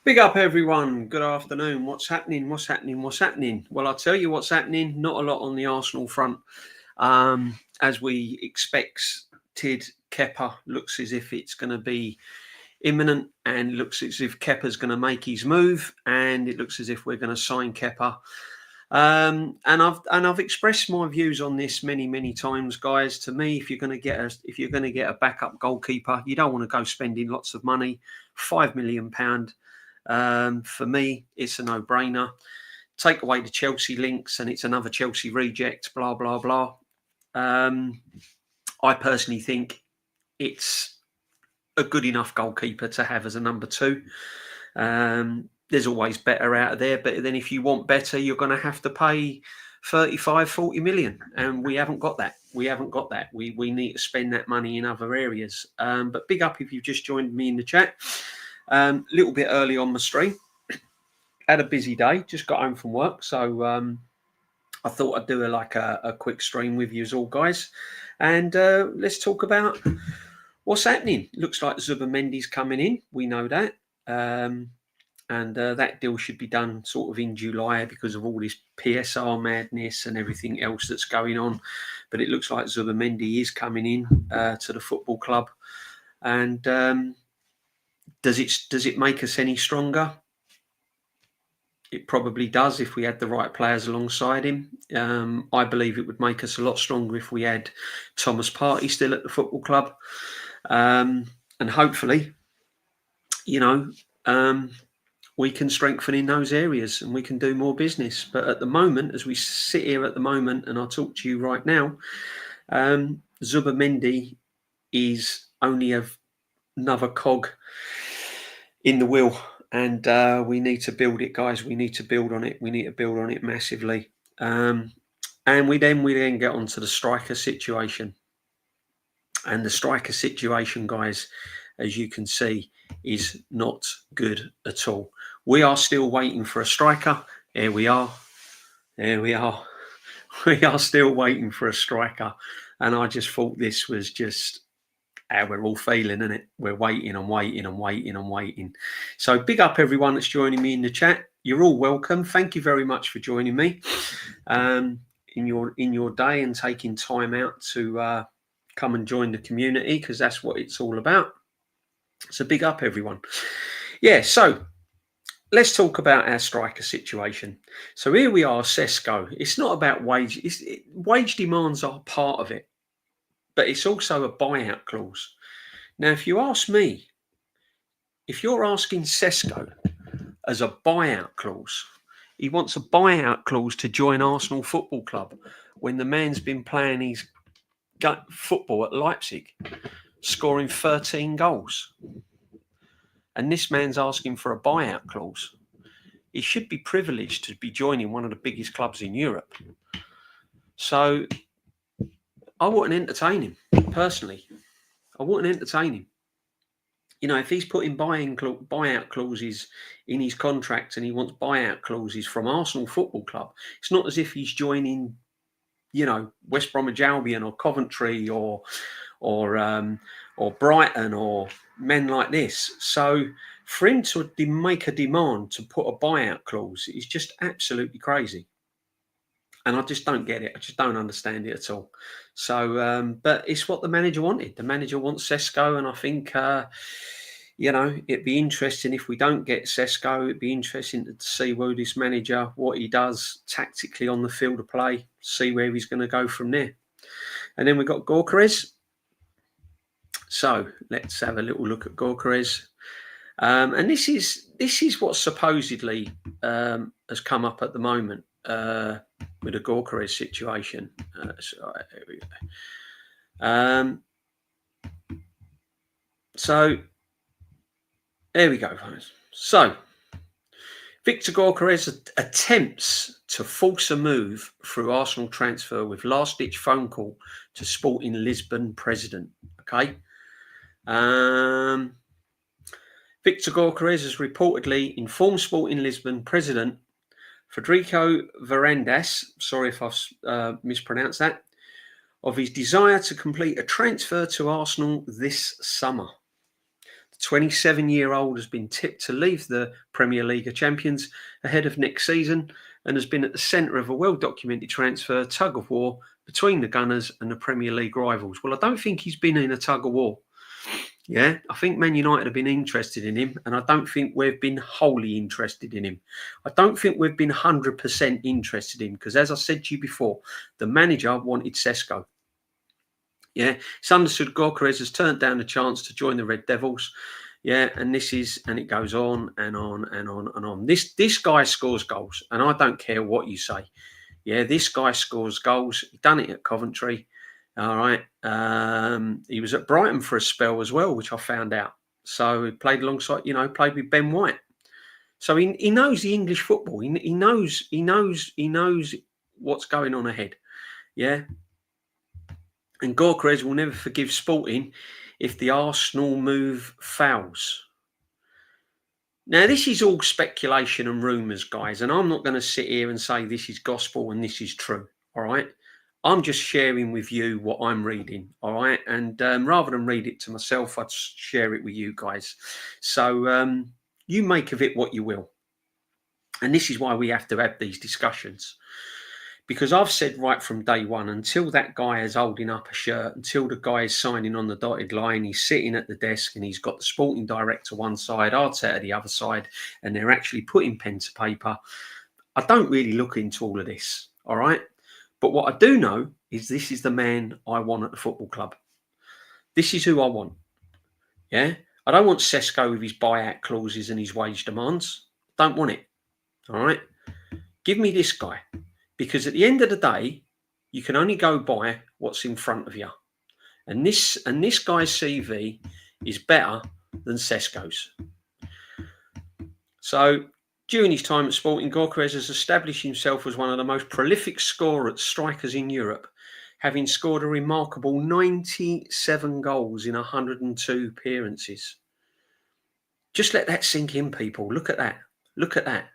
Big up, everyone. Good afternoon. What's happening? What's happening? What's happening? Well, I'll tell you what's happening. Not a lot on the Arsenal front. As we expected, Kepa looks as if it's going to be imminent, and looks as if Kepa's going to make his move, and it looks as if we're going to sign Kepa. And I've expressed my views on this many times, guys. To me, if you're going to get a backup goalkeeper, you don't want to go spending lots of money. £5 million. For me, it's a no-brainer. Take away the Chelsea links and it's another Chelsea reject, blah, blah, blah. I personally think it's a good enough goalkeeper to have as a number two. There's always better out of there, but then if you want better, you're going to have to pay 35, 40 million. And we haven't got that. We need to spend that money in other areas. But big up if you've just joined me in the chat. Little bit early on my stream. Had a busy day, just got home from work. So I thought I'd do a quick stream with you all, guys. And let's talk about what's happening. Looks like Zuba Mendy's coming in. We know that. And that deal should be done sort of in July because of all this PSR madness and everything else that's going on. But it looks like Zuba Mendy is coming in to the football club. And does it make us any stronger? It probably does if we had the right players alongside him. I believe it would make us a lot stronger if we had Thomas Partey still at the football club. And hopefully, we can strengthen in those areas and we can do more business. But at the moment, as we sit here at the moment, and I'll talk to you right now, Zuba Mendy is only another cog in the wheel. And we need to build it, guys. We need to build on it. We need to build on it massively. And we then get onto the striker situation. And the striker situation, guys, as you can see, is not good at all. We are still waiting for a striker. Here we are. We are still waiting for a striker. And I just thought this was just how we're all feeling, isn't it? We're waiting and waiting and waiting and waiting. So big up everyone that's joining me in the chat. You're all welcome. Thank you very much for joining me in your day and taking time out to come and join the community, because that's what it's all about. So big up everyone. Yeah, so let's talk about our striker situation. So here we are, Cesco. It's not about wage. Wage demands are part of it, but it's also a buyout clause. Now, if you ask me, if you're asking Cesco as a buyout clause, he wants a buyout clause to join Arsenal Football Club when the man's been playing his football at Leipzig, scoring 13 goals. And this man's asking for a buyout clause. He should be privileged to be joining one of the biggest clubs in Europe. So I wouldn't entertain him, personally. I wouldn't entertain him. If he's putting buyout clauses in his contract and he wants buyout clauses from Arsenal Football Club, it's not as if he's joining, West Bromwich Albion or Coventry or Brighton or men like this. So for him to make a demand to put a buyout clause is just absolutely crazy. And I just don't get it. I just don't understand it at all. So, but it's what the manager wanted. The manager wants Cesco, and I think, it'd be interesting if we don't get Cesco. It'd be interesting to see where this manager, what he does tactically on the field of play, see where he's going to go from there. And then we've got Gawkarez. So let's have a little look at Gawkarez. And this is what supposedly has come up at the moment. With the Gawkarez situation. So there we go. So there we go, guys. So Victor Gawkarez attempts to force a move through Arsenal transfer with last-ditch phone call to Sporting Lisbon president. Okay. Victor Gawkarez has reportedly informed Sporting Lisbon president Frederico Varandas, sorry if I've mispronounced that, of his desire to complete a transfer to Arsenal this summer. The 27-year-old has been tipped to leave the Premier League champions ahead of next season and has been at the centre of a well-documented transfer tug-of-war between the Gunners and the Premier League rivals. Well, I don't think he's been in a tug-of-war. Yeah, I think Man United have been interested in him, and I don't think we've been wholly interested in him. I don't think we've been 100% interested in him because, as I said to you before, the manager wanted Cesco. Yeah, it's understood Gawkarez has turned down the chance to join the Red Devils. Yeah, and it goes on and on and on and on. This guy scores goals, and I don't care what you say. Yeah, this guy scores goals. He done it at Coventry. All right. He was at Brighton for a spell as well, which I found out. So he played alongside, played with Ben White. So he knows the English football. He knows what's going on ahead. Yeah. And Gawkarez will never forgive Sporting if the Arsenal move fails. Now, this is all speculation and rumours, guys, and I'm not going to sit here and say this is gospel and this is true, all right? I'm just sharing with you what I'm reading, all right? And rather than read it to myself, I'd share it with you guys. So you make of it what you will. And this is why we have to have these discussions. Because I've said right from day one, until that guy is holding up a shirt, until the guy is signing on the dotted line, he's sitting at the desk and he's got the sporting director one side, Arteta the other side, and they're actually putting pen to paper. I don't really look into all of this, all right? But what I do know is this is the man I want at the football club. This is who I want, yeah? I don't want Cesco with his buyout clauses and his wage demands. Don't want it, all right? Give me this guy. Because at the end of the day, you can only go by what's in front of you. And this guy's CV is better than Cesco's. So during his time at Sporting, Gawkarez has established himself as one of the most prolific strikers in Europe, having scored a remarkable 97 goals in 102 appearances. Just let that sink in, people. Look at that. Look at that.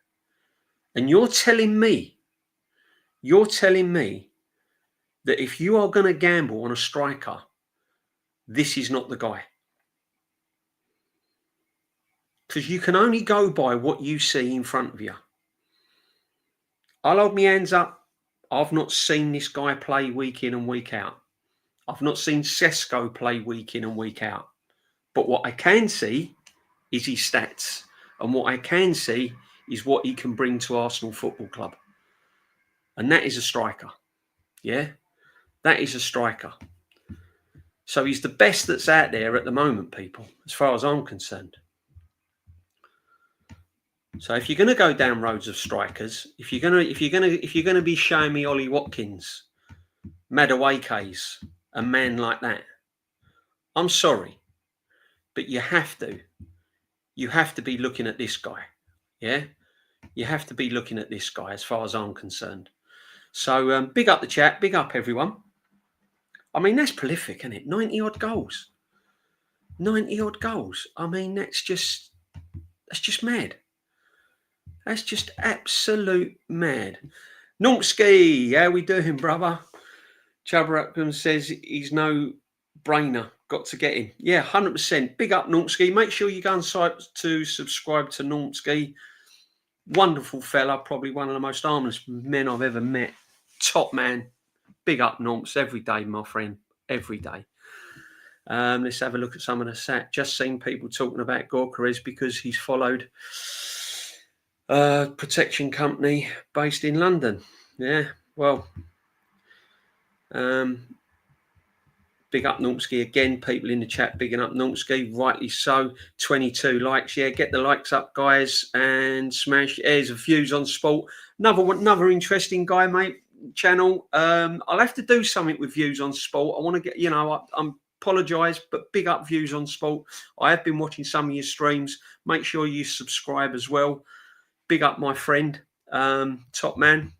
And you're telling me that if you are going to gamble on a striker, this is not the guy. Because you can only go by what you see in front of you. I'll hold my hands up. I've not seen this guy play week in and week out. I've not seen Cesco play week in and week out. But what I can see is his stats. And what I can see is what he can bring to Arsenal Football Club. And that is a striker. Yeah? That is a striker. So he's the best that's out there at the moment, people, as far as I'm concerned. So if you're going to go down roads of strikers, if you're going to be showing me Ollie Watkins, Madueke's, a man like that, I'm sorry, but you have to be looking at this guy. Yeah? You have to be looking at this guy as far as I'm concerned. So big up the chat, big up everyone. I mean, that's prolific, isn't it? 90 odd goals. 90 odd goals. I mean, that's just mad. That's just absolute mad. Numpski, how we doing, brother? Chubrakum says he's no brainer. Got to get him. Yeah, 100%. Big up, Numpski. Make sure you go and subscribe to Numpski. Wonderful fella, probably one of the most harmless men I've ever met. Top man. Big up, Nomps, every day, my friend. Every day. Let's have a look at some of the sat. Just seen people talking about Gawkarez because he's followed a protection company based in London. Yeah, well, big up Numpski again. People in the chat bigging up Numpski, rightly so. 22 likes. Yeah, get the likes up, guys, and smash. There's a Views on Sport. Another interesting guy, mate. Channel. I'll have to do something with Views on Sport. I want to get, I'm apologise, but big up Views on Sport. I have been watching some of your streams. Make sure you subscribe as well. Big up my friend, top man.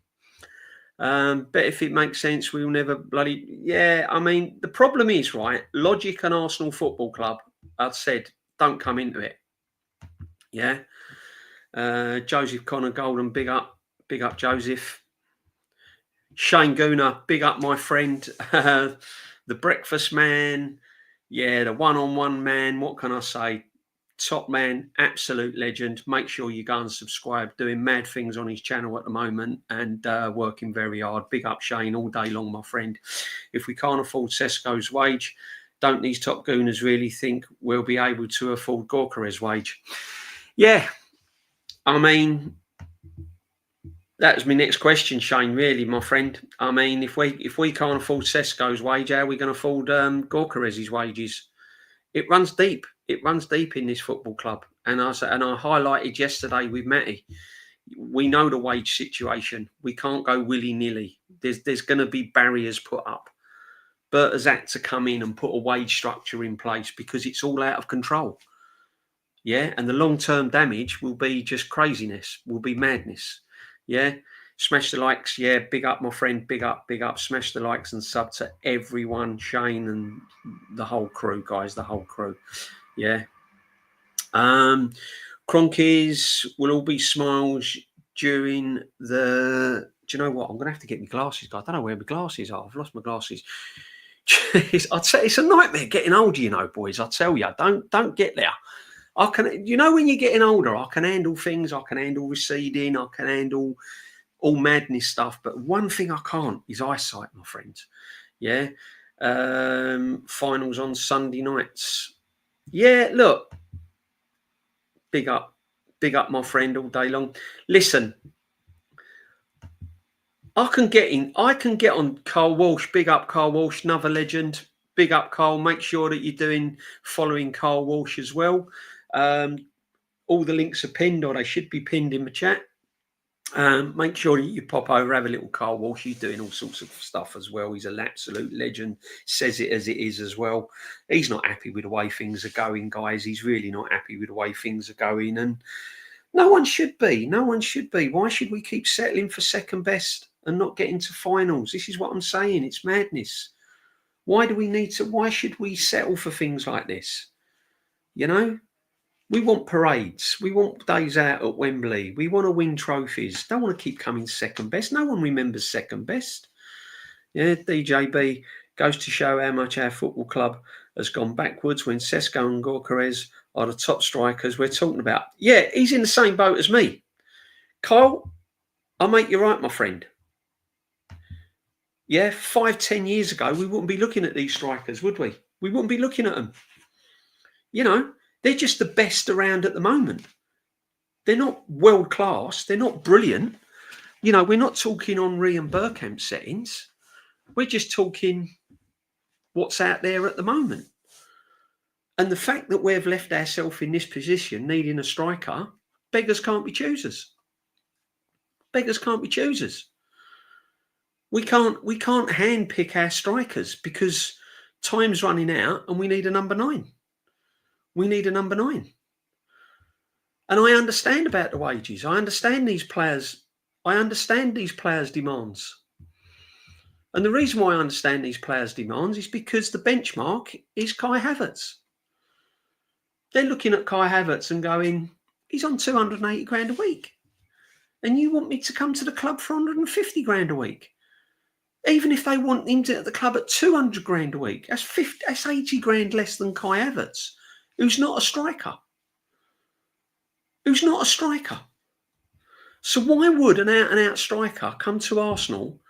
But if it makes sense, we'll never bloody... Yeah, I mean, the problem is, right, Logic and Arsenal Football Club, I've said, don't come into it. Yeah? Joseph Connor Golden, big up Joseph. Shane Gooner, big up my friend. The Breakfast Man. Yeah, the one-on-one man. What can I say? top man, absolute legend. Make sure you go and subscribe. Doing mad things on his channel at the moment and working very hard. Big up Shane all day long, my friend. If we can't afford Cesco's wage, don't these top gooners really think we'll be able to afford Gawkarez wage? Yeah, I mean, that was my next question, Shane. Really, my friend. I mean, if we can't afford Cesco's wage, how are we going to afford Gawkarez's wages? It runs deep. It runs deep in this football club. And I highlighted yesterday with Matty. We know the wage situation. We can't go willy-nilly. There's going to be barriers put up. Berta's had to come in and put a wage structure in place because it's all out of control. Yeah, and the long-term damage will be just craziness. Will be madness. Yeah. Smash the likes. Yeah, big up, my friend. Big up, big up. Smash the likes and sub to everyone, Shane and the whole crew, guys, the whole crew. Yeah. Kroenkes will all be smiles during the... Do you know what? I'm going to have to get my glasses. I don't know where my glasses are. I've lost my glasses. I'd say it's a nightmare getting older, you know, boys. I tell you, don't get there. I can, you know, when you're getting older, I can handle things. I can handle receding. I can handle all madness stuff. But one thing I can't is eyesight, my friends. Yeah. Finals on Sunday nights. Yeah, look. Big up, my friend, all day long. Listen, I can get on Carl Walsh. Big up, Carl Walsh, another legend. Big up, Carl. Make sure that you're following Carl Walsh as well. All the links are pinned, or they should be pinned in the chat. Make sure that you pop over, have a little Carl Walsh. He's doing all sorts of stuff as well. He's an absolute legend. Says it as it is as well. He's not happy with the way things are going, guys. He's really not happy with the way things are going. And no one should be. No one should be. Why should we keep settling for second best and not get into finals? This is what I'm saying. It's madness. Why should we settle for things like this? You know? We want parades. We want days out at Wembley. We want to win trophies. Don't want to keep coming second best. No one remembers second best. Yeah, DJB goes to show how much our football club has gone backwards when Cesco and Gawkarez are the top strikers we're talking about. Yeah, he's in the same boat as me. Kyle, I'll make you right, my friend. Yeah, 5-10 years ago, we wouldn't be looking at these strikers, would we? We wouldn't be looking at them. You know, they're just the best around at the moment. They're not world class. They're not brilliant. You know, we're not talking Henry and Bergkamp settings. We're just talking what's out there at the moment. And the fact that we've left ourselves in this position, needing a striker, beggars can't be choosers. Beggars can't be choosers. We can't handpick our strikers because time's running out and we need a number 9. We need a number 9. And I understand about the wages. I understand these players' demands. And the reason why I understand these players' demands is because the benchmark is Kai Havertz. They're looking at Kai Havertz and going, he's on 280 grand a week. And you want me to come to the club for 150 grand a week? Even if they want him to at the club at 200 grand a week, that's 80 grand less than Kai Havertz, who's not a striker. So why would an out-and-out striker come to Arsenal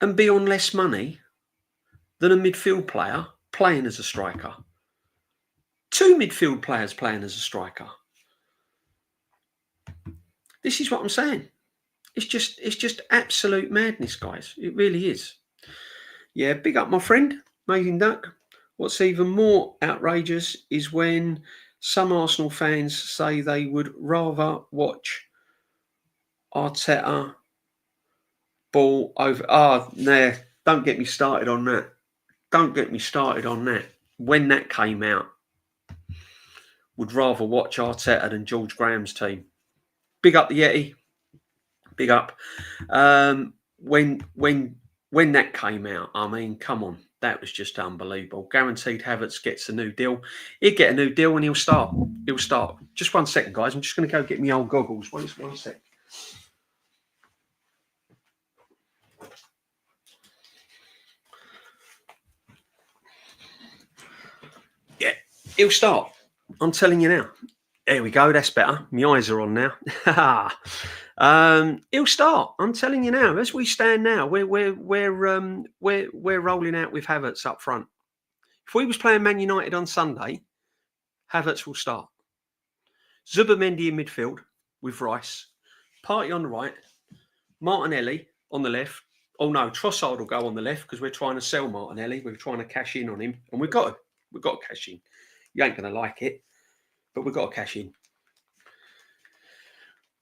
and be on less money than a midfield player playing as a striker? 2 midfield players playing as a striker. This is what I'm saying. It's just absolute madness, guys. It really is. Yeah, big up, my friend. Amazing Duck. What's even more outrageous is when some Arsenal fans say they would rather watch Arteta ball over... no, don't get me started on that. Don't get me started on that. When that came out, would rather watch Arteta than George Graham's team. Big up the Yeti. Big up. When that came out, I mean, come on. That was just unbelievable. Guaranteed Havertz gets a new deal. He'll get a new deal and he'll start. Just 1 second, guys. I'm just going to go get me old goggles. One sec. Yeah. He'll start. I'm telling you now. There we go. That's better. My eyes are on now. He'll start. I'm telling you now. As we stand now, we're rolling out with Havertz up front. If we was playing Man United on Sunday, Havertz will start. Zuba Mendy in midfield with Rice. Partey on the right. Martinelli on the left. Oh no, Trossard will go on the left because we're trying to sell Martinelli. We're trying to cash in on him, and we've got to cash in. You ain't going to like it, but we've got to cash in.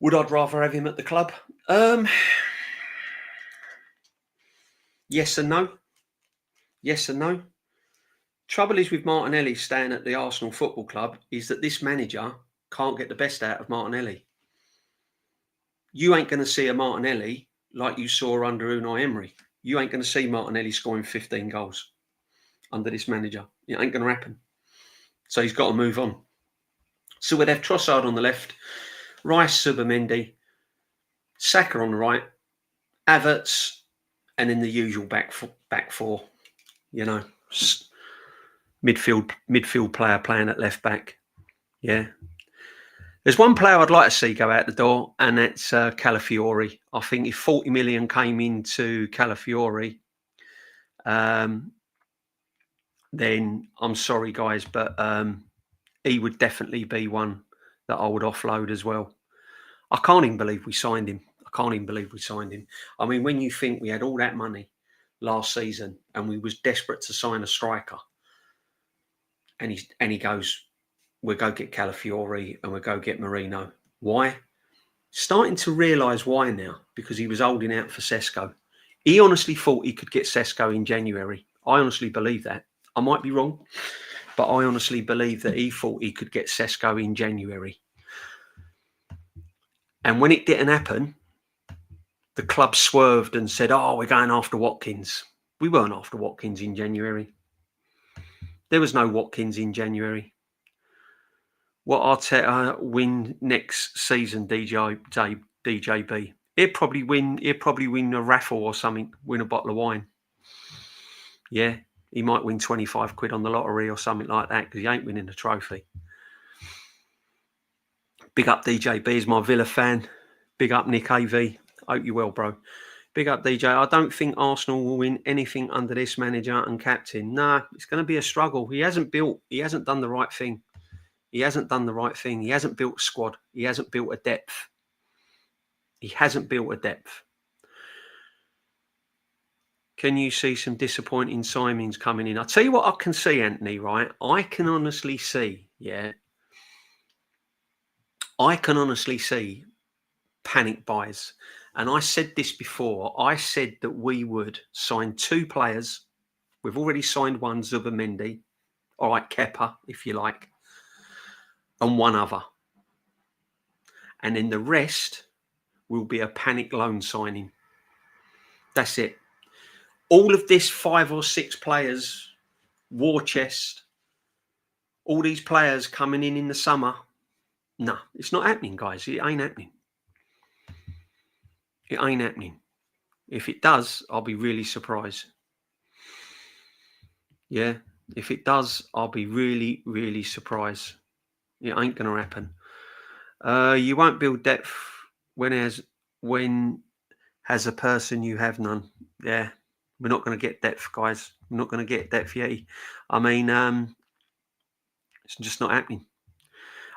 Would I rather have him at the club? Yes and no. Yes and no. Trouble is with Martinelli staying at the Arsenal Football Club is that this manager can't get the best out of Martinelli. You ain't going to see a Martinelli like you saw under Unai Emery. You ain't going to see Martinelli scoring 15 goals under this manager. It ain't going to happen. So he's got to move on. So we'd have Trossard on the left, Rice, Zuba Mendy, Saka on the right, Havertz, and then the usual back four. You know, midfield player playing at left back. Yeah. There's one player I'd like to see go out the door, and that's Calafiori. I think if 40 million came into Calafiori, then I'm sorry, guys, but he would definitely be one that I would offload as well. I can't even believe we signed him. I mean, when you think we had all that money last season and we was desperate to sign a striker, and he goes, we'll go get Calafiori and we'll go get Marino. Why? Starting to realise why now, because he was holding out for Cesco. He honestly thought he could get Cesco in January. I honestly believe that. I might be wrong, but I honestly believe that he thought he could get Cesco in January. And when it didn't happen, the club swerved and said, oh, we're going after Watkins. We weren't after Watkins in January. There was no Watkins in January. What Arteta win next season, DJB? He'd probably win a raffle or something, win a bottle of wine. Yeah, he might win 25 quid on the lottery or something like that because he ain't winning a trophy. Big up DJB, is my Villa fan. Big up Nick AV. Hope you're well, bro. Big up DJ. I don't think Arsenal will win anything under this manager and captain. Nah, it's going to be a struggle. He hasn't done the right thing. He hasn't built a squad. He hasn't built a depth. Can you see some disappointing signings coming in? I'll tell you what I can see, Anthony, right? I can honestly see panic buys. And I said this before. I said that we would sign 2 players. We've already signed one, Zuba Mendy. All right, Kepa, if you like. And one other. And then the rest will be a panic loan signing. That's it. All of this 5 or 6 players, war chest, all these players coming in the summer. No, it's not happening, guys. It ain't happening. If it does, I'll be really surprised. Yeah, if it does, I'll be really, really surprised. It ain't going to happen. You won't build depth when has a person you have none. Yeah, we're not going to get depth, guys. We're not going to get depth yet. I mean, it's just not happening.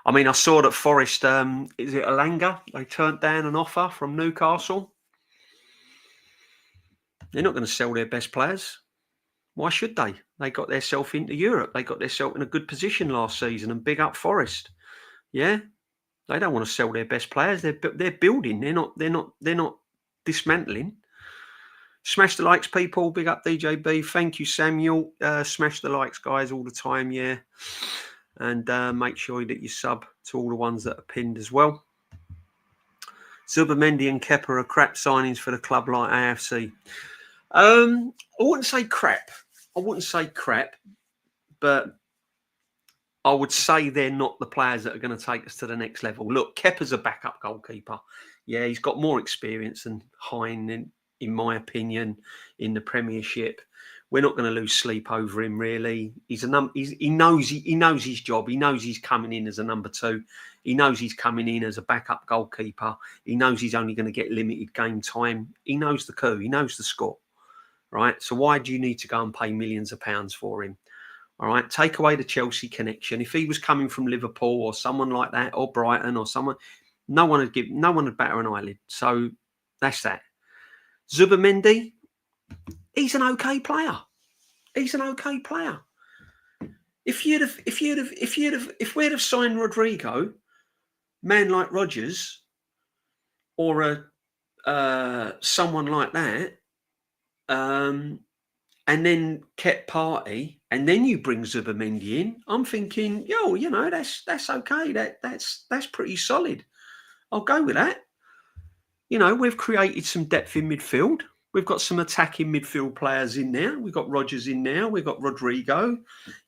I mean, I saw that Forest, is it Alanga? They turned down an offer from Newcastle. They're not going to sell their best players. Why should they? They got themselves into Europe. They got themselves in a good position last season, and big up Forest. Yeah, they don't want to sell their best players. They're building. They're not dismantling. Smash the likes, people. Big up DJB. Thank you, Samuel. Smash the likes, guys, all the time. Yeah. And make sure that you sub to all the ones that are pinned as well. Zuba Mendy and Kepa are crap signings for the club like AFC. I wouldn't say crap, but I would say they're not the players that are going to take us to the next level. Look, Kepa's a backup goalkeeper. Yeah, he's got more experience than Hein, in my opinion, in the Premiership. We're not going to lose sleep over him, really. He knows his job. He knows he's coming in as a number 2. He knows he's coming in as a backup goalkeeper. He knows he's only going to get limited game time. He knows the coup. He knows the score, right? So why do you need to go and pay millions of pounds for him? All right, take away the Chelsea connection. If he was coming from Liverpool or someone like that, or Brighton or someone, no one would batter an eyelid. So that's that. Zuba Mendy, he's an okay player. He's an okay player. If we'd have signed Rodrigo, man like Rodgers, or someone like that, and then kept Partey, and then you bring Zuba Mendy in, I'm thinking, that's okay. That's pretty solid. I'll go with that. We've created some depth in midfield. We've got some attacking midfield players in there. We've got Rodgers in there. We've got Rodrigo.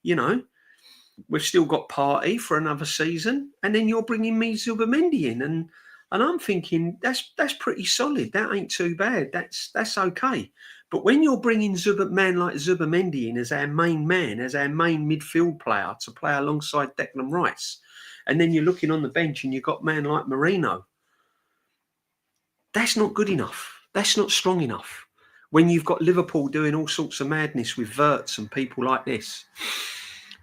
We've still got Partey for another season. And then you're bringing me Zuba Mendy in. And I'm thinking, that's pretty solid. That ain't too bad. That's okay. But when you're bringing man like Zuba Mendy in as our main man, as our main midfield player to play alongside Declan Rice, and then you're looking on the bench and you've got man like Marino, that's not good enough. That's not strong enough. When you've got Liverpool doing all sorts of madness with Verts and people like this,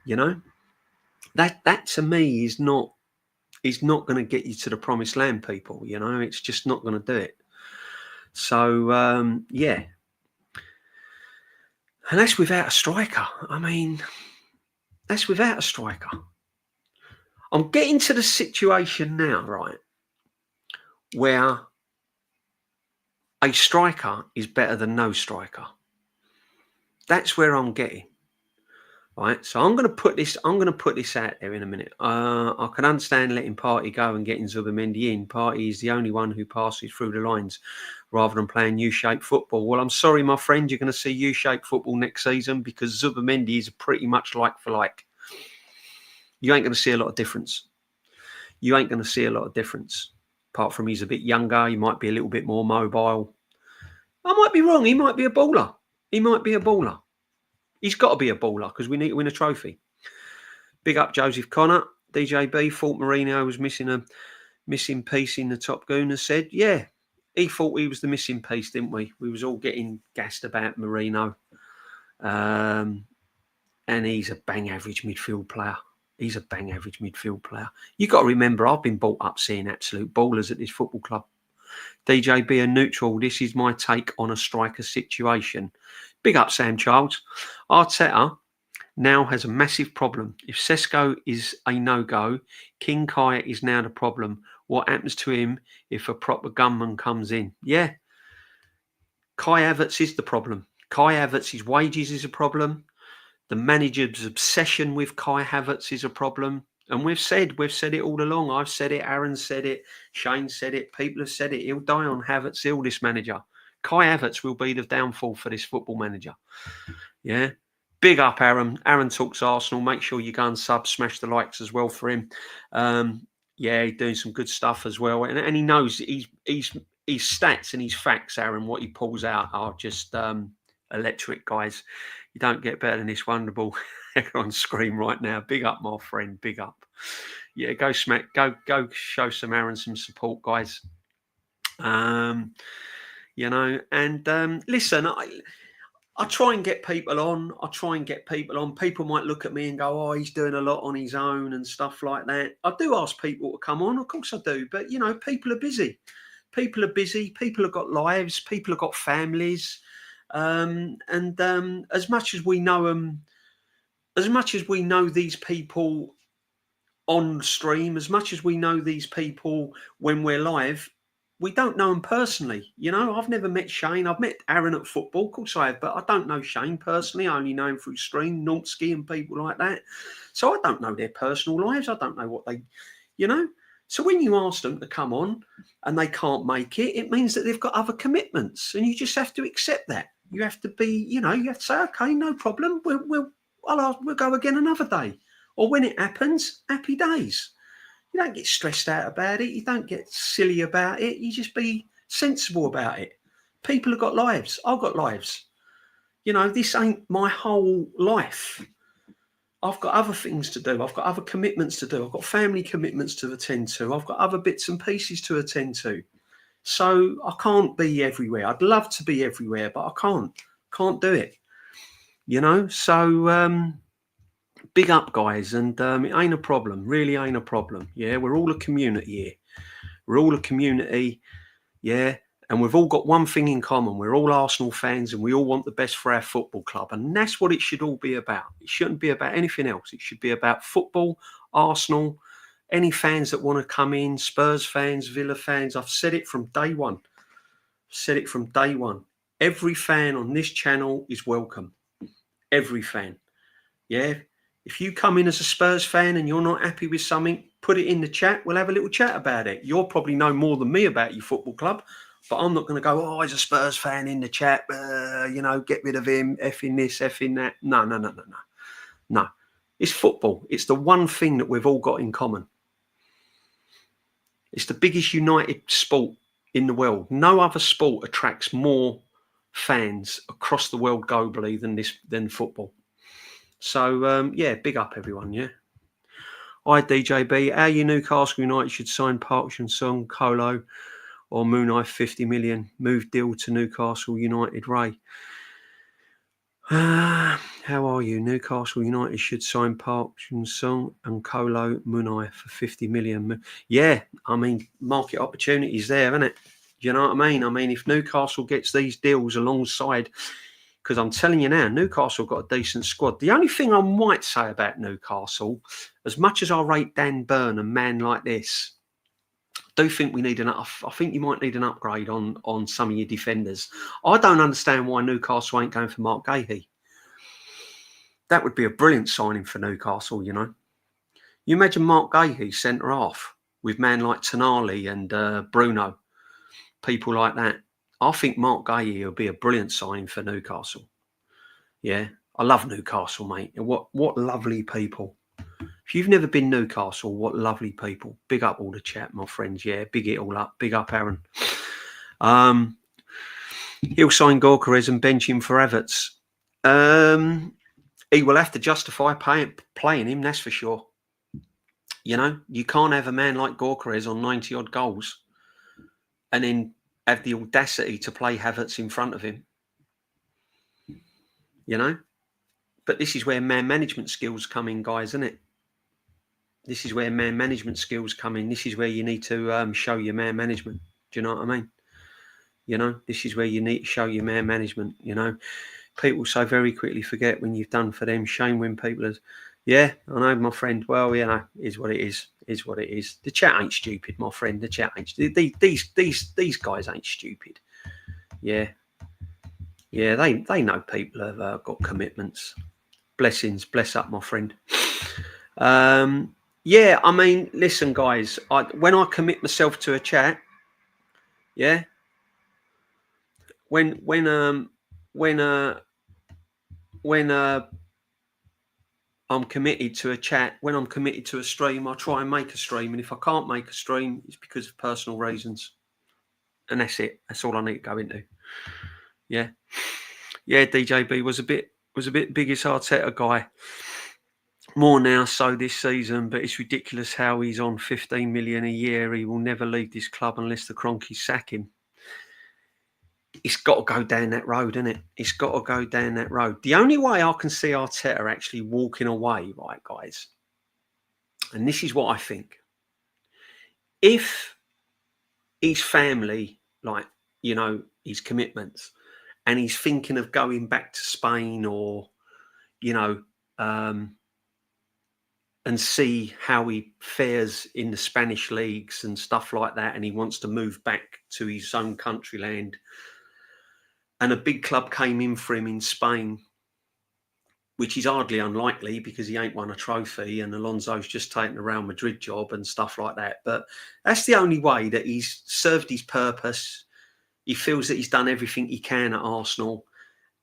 that to me is not going to get you to the promised land, people. It's just not going to do it. So, yeah. And that's without a striker. I mean, that's without a striker. I'm getting to the situation now, right, where a striker is better than no striker. That's where I'm getting. Right. So I'm going to put this out there in a minute. I can understand letting Partey go and getting Zuba Mendy in. Partey is the only one who passes through the lines rather than playing U-shaped football. Well, I'm sorry, my friend, you're going to see U-shaped football next season because Zuba Mendy is pretty much like for like. You ain't going to see a lot of difference. Apart from he's a bit younger, he might be a little bit more mobile. I might be wrong. He might be a baller. He's got to be a baller because we need to win a trophy. Big up Joseph Connor. DJB thought Mourinho was missing a piece in the Top Gooners said. Yeah, he thought he was the missing piece, didn't we? We was all getting gassed about Mourinho. And he's a bang average midfield player. You got to remember, I've been brought up seeing absolute ballers at this football club. DJB and neutral, this is my take on a striker situation. Big up Sam Charles. Arteta now has a massive problem. If Cesco is a no-go, King Kai is now the problem. What happens to him if a proper gunman comes in? Yeah. Kai Havertz is the problem. Kai Havertz's wages is a problem. The manager's obsession with Kai Havertz is a problem. And we've said it all along. I've said it, Aaron said it, Shane said it, people have said it. He'll die on Havertz ill, this manager. Kai Havertz will be the downfall for this football manager. Yeah. Big up, Aaron. Aaron talks Arsenal. Make sure you go and smash the likes as well for him. Yeah, he's doing some good stuff as well. And he knows his stats and his facts, Aaron, what he pulls out are just electric, guys. You don't get better than this wonderful on screen right now. Big up, my friend. Big up. Yeah, go show some Aaron some support, guys. Listen, I try and get people on. People might look at me and go, oh, he's doing a lot on his own and stuff like that. I do ask people to come on. Of course I do. But, people are busy. People have got lives. People have got families. As much as we know them, as much as we know these people on stream, as much as we know these people when we're live, we don't know them personally. I've never met Shane. I've met Aaron at football, of course I have, but I don't know Shane personally. I only know him through stream, Nortsky and people like that. So I don't know their personal lives. I don't know what they, So when you ask them to come on and they can't make it, it means that they've got other commitments, and you just have to accept that. You have to be, you have to say, okay, no problem. We'll go again another day. Or when it happens, happy days. You don't get stressed out about it. You don't get silly about it. You just be sensible about it. People have got lives. I've got lives. You know, this ain't my whole life. I've got other things to do. I've got other commitments to do. I've got family commitments to attend to. I've got other bits and pieces to attend to. So I can't be everywhere. I'd love to be everywhere, but I can't do it. You know, so big up, guys. And it ain't a problem. Really ain't a problem. Yeah, we're all a community here. We're all a community. Yeah. And we've all got one thing in common. We're all Arsenal fans and we all want the best for our football club. And that's what it should all be about. It shouldn't be about anything else. It should be about football, Arsenal, any fans that want to come in, Spurs fans, Villa fans. I've said it from day one. Every fan on this channel is welcome. Every fan. Yeah. If you come in as a Spurs fan and you're not happy with something, put it in the chat. We'll have a little chat about it. You'll probably know more than me about your football club. But I'm not going to go, oh, he's a Spurs fan in the chat, you know, get rid of him, effing this, effing that. No. It's football. It's the one thing that we've all got in common. It's the biggest united sport in the world. No other sport attracts more fans across the world globally than football. So, yeah, big up everyone, yeah. Hi, DJB. How you Newcastle United should sign Parks and Song, Colo, or Mooneye 50 million. Move deal to Newcastle United, Ray. How are you? Newcastle United should sign Parks and Song and Colo Mooneye for 50 million. Yeah, I mean, market opportunities there, isn't it? Do you know what I mean? I mean, if Newcastle gets these deals alongside, because I'm telling you now, Newcastle got a decent squad. The only thing I might say about Newcastle, as much as I rate Dan Burn and man like this, I do think we need I think you might need an upgrade on some of your defenders. I don't understand why Newcastle ain't going for Mark Gahey. That would be a brilliant signing for Newcastle, you know. You imagine Mark Gahey centre half with man like Tonali and Bruno, people like that. I think Mark Gahey will be a brilliant signing for Newcastle. Yeah, I love Newcastle, mate. What lovely people. If you've never been Newcastle, what lovely people. Big up all the chat, my friends. Yeah, big it all up. Big up, Aaron. He'll sign Gawkarez and bench him for Havertz. He will have to justify playing him, that's for sure. You know, you can't have a man like Gawkarez on 90-odd goals and then have the audacity to play Havertz in front of him. You know? But this is where man management skills come in, guys, isn't it? This is where man management skills come in. This is where you need to show your man management. Do you know what I mean? You know, this is where you need to show your man management. You know, people so very quickly forget when you've done for them. Shame when people are, yeah, I know, my friend. Well, you know, is what it is. Is what it is. The chat ain't stupid, my friend. The chat ain't. These guys ain't stupid. Yeah, they know people have got commitments. Blessings, bless up, my friend. Yeah, I mean, listen, guys. When I commit myself to a chat, yeah. When I'm committed to a chat, when I'm committed to a stream, I try and make a stream. And if I can't make a stream, it's because of personal reasons. And that's it. That's all I need to go into. Yeah. Yeah, DJB was a bit biggest Arteta guy. More now so this season, but it's ridiculous how he's on 15 million a year. He will never leave this club unless the Kroenkes sack him. It's got to go down that road, isn't it? It's got to go down that road. The only way I can see Arteta actually walking away, right, guys, and this is what I think. If his family, like, you know, his commitments, and he's thinking of going back to Spain or, you know, and see how he fares in the Spanish leagues and stuff like that, and he wants to move back to his own country land, and a big club came in for him in Spain, which is hardly unlikely because he ain't won a trophy and Alonso's just taken a Real Madrid job and stuff like that. But that's the only way that he's served his purpose. He feels that he's done everything he can at Arsenal,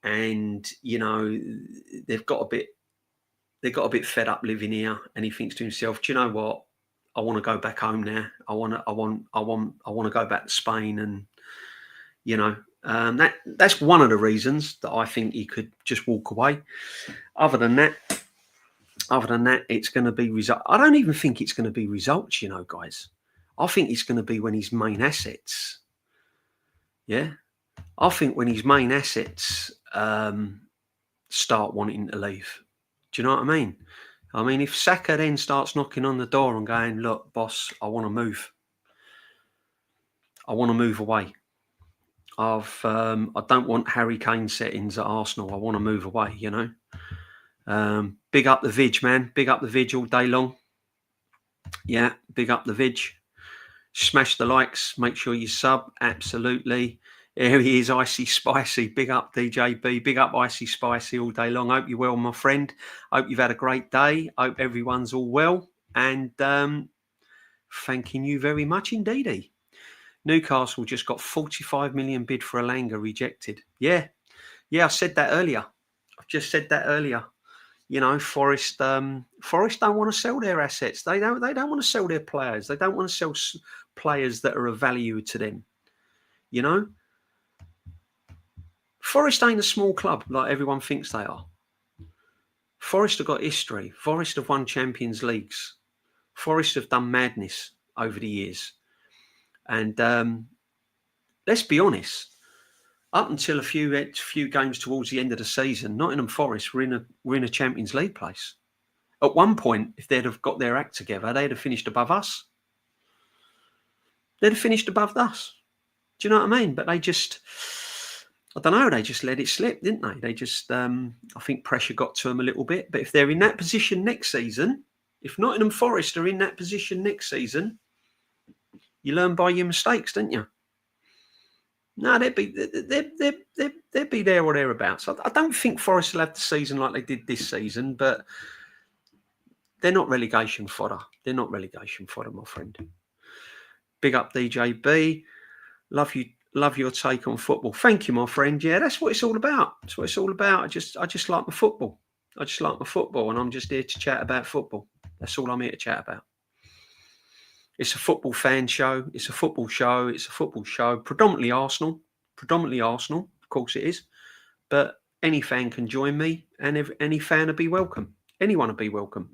and, you know, they've got a bit fed up living here, and he thinks to himself, do you know what? I want to go back home now. I want to go back to Spain and, you know, That's one of the reasons that I think he could just walk away. Other than that, it's going to be result. I don't even think it's going to be results, guys. I think it's going to be when his main assets. Yeah, I think when his main assets start wanting to leave. Do you know what I mean? I mean, if Saka then starts knocking on the door and going, "Look, boss, I want to move. I want to move away. I don't want Harry Kane settings at Arsenal. I want to move away." Big up the Vig, man. Big up the Vig all day long. Yeah, big up the Vig. Smash the likes. Make sure you sub. Absolutely. Here he is, Icy Spicy. Big up DJB. Big up Icy Spicy all day long. Hope you're well, my friend. Hope you've had a great day. Hope everyone's all well. And thanking you very much indeed. Newcastle just got 45 million bid for Elanga rejected. Yeah, I said that earlier. I've just said that earlier. Forest don't want to sell their assets. They don't want to sell their players. They don't want to sell players that are of value to them. Forest ain't a small club like everyone thinks they are. Forest have got history. Forest have won Champions Leagues. Forest have done madness over the years. And let's be honest, up until a few games towards the end of the season, Nottingham Forest were in a Champions League place. At one point, if they'd have got their act together, they'd have finished above us. They'd have finished above us. Do you know what I mean? But they just, I don't know, they just let it slip, didn't they? They just, I think pressure got to them a little bit. But if they're in that position next season, if Nottingham Forest are in that position next season, you learn by your mistakes, don't you? No, they'd be there or thereabouts. I don't think Forest will have the season like they did this season, but they're not relegation fodder. They're not relegation fodder, my friend. Big up DJB. Love your take on football. Thank you, my friend. Yeah, that's what it's all about. That's what it's all about. I just like my football. I just like my football, and I'm just here to chat about football. That's all I'm here to chat about. It's a football fan show. It's a football show. It's a football show. Predominantly Arsenal. Of course it is. But any fan can join me, and any fan will be welcome. Anyone will be welcome.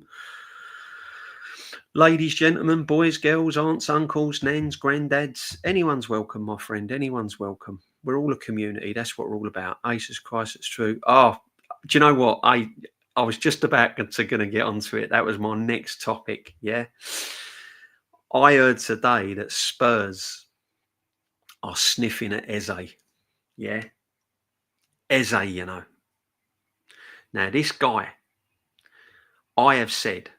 Ladies, gentlemen, boys, girls, aunts, uncles, nans, granddads, anyone's welcome, my friend. Anyone's welcome. We're all a community. That's what we're all about. Jesus Christ, it's true. Oh, do you know what? I was just about to get onto it. That was my next topic. Yeah. I heard today that Spurs are sniffing at Eze. Yeah. Eze, Now, this guy, I have said,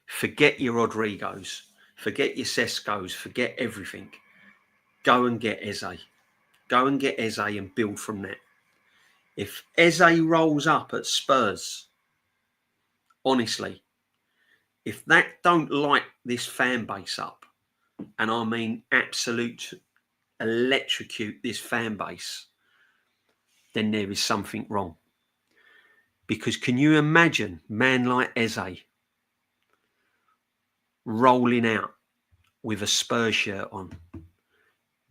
forget your Rodrigos, forget your Cescos, forget everything. Go and get Eze. Go and get Eze and build from that. If Eze rolls up at Spurs, honestly, if that don't light this fan base up, and I mean absolute electrocute this fan base, then there is something wrong. Because can you imagine man like Eze rolling out with a Spurs shirt on?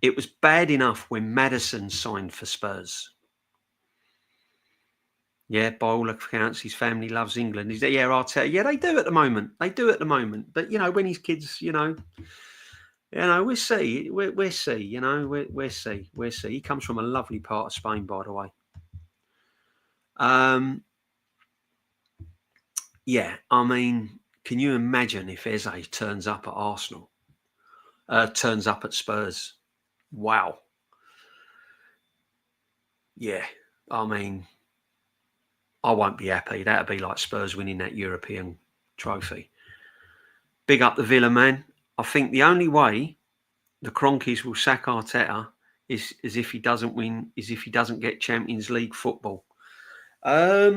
It was bad enough when Maddison signed for Spurs. Yeah, by all accounts, his family loves England. He's yeah, Arteta. Yeah, they do at the moment. But when his kids, we'll see. We'll see. We'll see. He comes from a lovely part of Spain, by the way. Yeah, I mean, can you imagine if Eze turns up at Arsenal? Turns up at Spurs? Wow. Yeah, I mean, I won't be happy. That'd be like Spurs winning that European trophy. Big up the Villa, man. I think the only way the Kroenkes will sack Arteta is if he doesn't win, is if he doesn't get Champions League football. I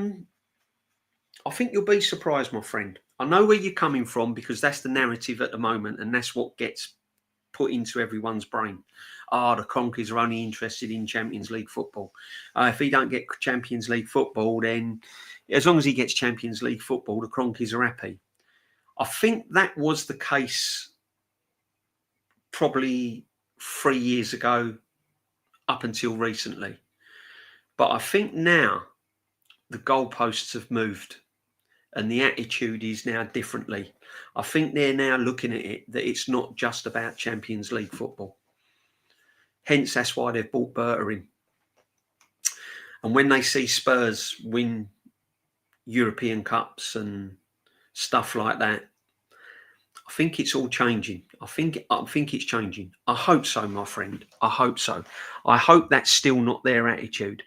think you'll be surprised, my friend. I know where you're coming from because that's the narrative at the moment, and that's what gets put into everyone's brain. The Kroenkes are only interested in Champions League football. If he don't get Champions League football, then as long as he gets Champions League football, the Kroenkes are happy. I think that was the case probably 3 years ago, up until recently. But I think now the goalposts have moved and the attitude is now differently. I think they're now looking at it that it's not just about Champions League football. Hence, that's why they've brought Berta in. And when they see Spurs win European Cups and stuff like that, I think it's all changing. I think it's changing. I hope so, my friend. I hope so. I hope that's still not their attitude.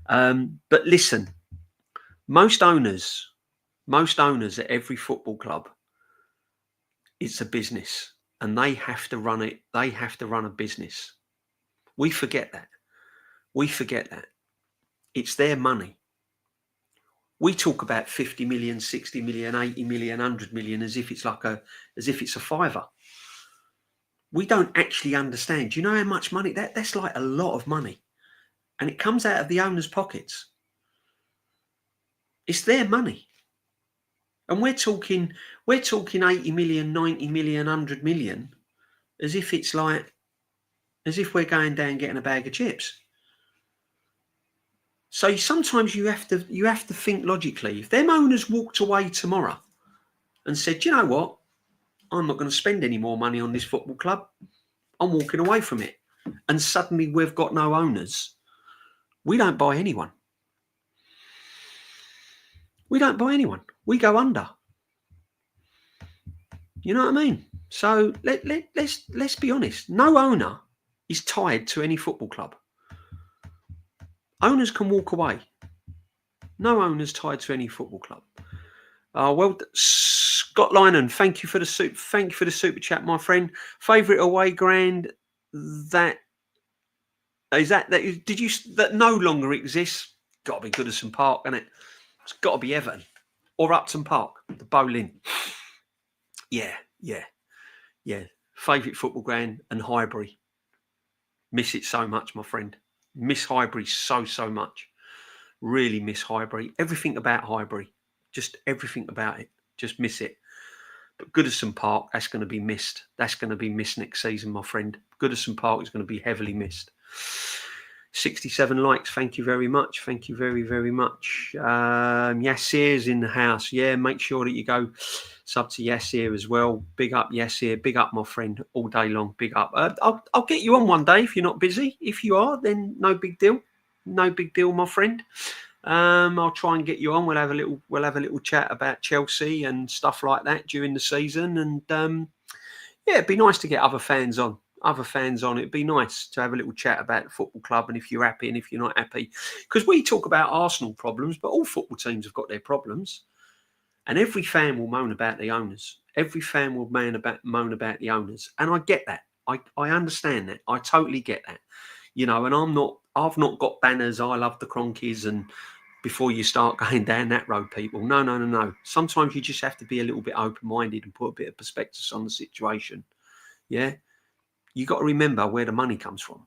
But listen, most owners at every football club, it's a business and they have to run it. They have to run a business. We forget that. It's their money. We talk about 50 million, 60 million, 80 million, 100 million as if it's a fiver. We don't actually understand. Do you know how much money that's like? A lot of money. And it comes out of the owner's pockets. It's their money. And we're talking 80 million, 90 million, 100 million as if we're going down getting a bag of chips. So sometimes you have to think logically. If them owners walked away tomorrow and said, you know what, I'm not going to spend any more money on this football club, I'm walking away from it, and suddenly we've got no owners, we don't buy anyone. We don't buy anyone. We go under. You know what I mean? So let's be honest. No owner is tied to any football club. Owners can walk away. No owner's tied to any football club. Well, Scott Lynon, thank you for the super chat, my friend. Favourite away ground that no longer exists? Got to be Goodison Park, isn't it? It's got to be Everton or Upton Park, the Bowling. Yeah. Favourite football ground and Highbury. Miss it so much, my friend. Miss Highbury so much. Really miss Highbury. Everything about Highbury. Just everything about it. Just miss it. But Goodison Park, that's going to be missed. That's going to be missed next season, my friend. Goodison Park is going to be heavily missed. 67 likes. Thank you very much. Thank you very, very much. Yassir's in the house. Yeah, make sure that you go sub to Yassir as well. Big up Yassir. Big up, my friend. All day long. Big up. I'll get you on one day if you're not busy. If you are, then no big deal. No big deal, my friend. I'll try and get you on. We'll have a little chat about Chelsea and stuff like that during the season. And it'd be nice to get other fans on. It'd be nice to have a little chat about the football club and if you're happy and if you're not happy. Because we talk about Arsenal problems, but all football teams have got their problems. And every fan will moan about the owners. Every fan will moan about the owners. And I get that. I understand that. I totally get that. You know, and I've not got banners, I love the Kroenkes, and before you start going down that road, people. No. Sometimes you just have to be a little bit open-minded and put a bit of perspective on the situation. Yeah? You got to remember where the money comes from.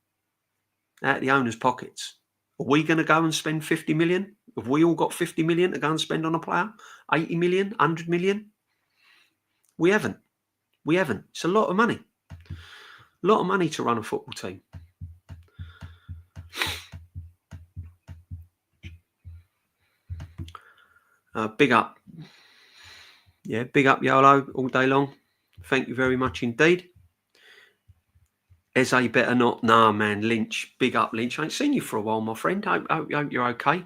Out of the owner's pockets. Are we going to go and spend 50 million? Have we all got 50 million to go and spend on a player? 80 million? 100 million? We haven't. It's a lot of money. A lot of money to run a football team. Big up. Yeah, big up YOLO all day long. Thank you very much indeed. Eze better not. Nah, man, Lynch. Big up, Lynch. I ain't seen you for a while, my friend. Hope you're okay.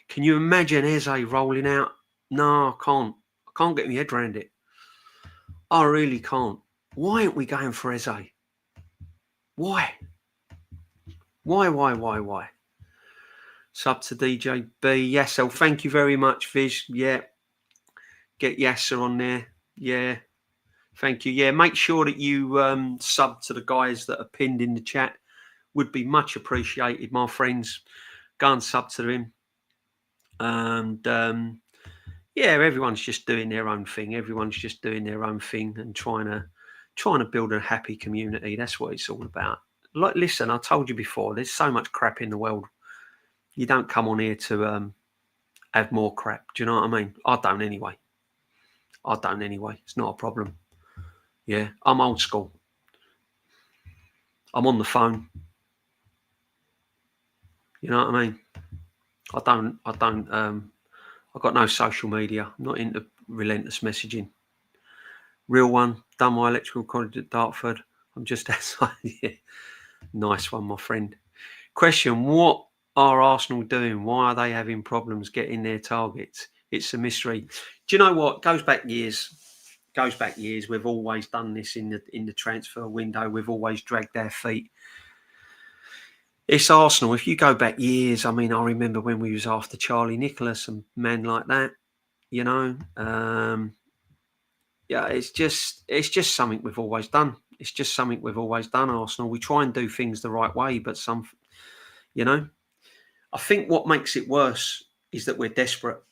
Can you imagine Eze rolling out? No, I can't. I can't get my head around it. I really can't. Why aren't we going for Eze? Why? Sub to DJB. Yasser, thank you very much, Viz. Yeah. Get Yasser on there. Yeah. Thank you. Yeah, make sure that you sub to the guys that are pinned in the chat. Would be much appreciated, my friends. Go and sub to them. And everyone's just doing their own thing. Everyone's just doing their own thing and trying to build a happy community. That's what it's all about. Like, listen, I told you before, there's so much crap in the world. You don't come on here to have more crap. Do you know what I mean? I don't anyway. It's not a problem. Yeah, I'm old school. I'm on the phone. You know what I mean? I've got no social media. I'm not into relentless messaging. Real one, done my electrical college at Dartford. I'm just outside. Yeah. Nice one, my friend. Question, what are Arsenal doing? Why are they having problems getting their targets? It's a mystery. Do you know what? Goes back years. We've always done this in the transfer window. We've always dragged our feet. It's Arsenal. If you go back years, I mean, I remember when we was after Charlie Nicholas and men like that, you know. Yeah, it's just something we've always done. It's just something we've always done, Arsenal. We try and do things the right way, but you know, I think what makes it worse is that we're desperate.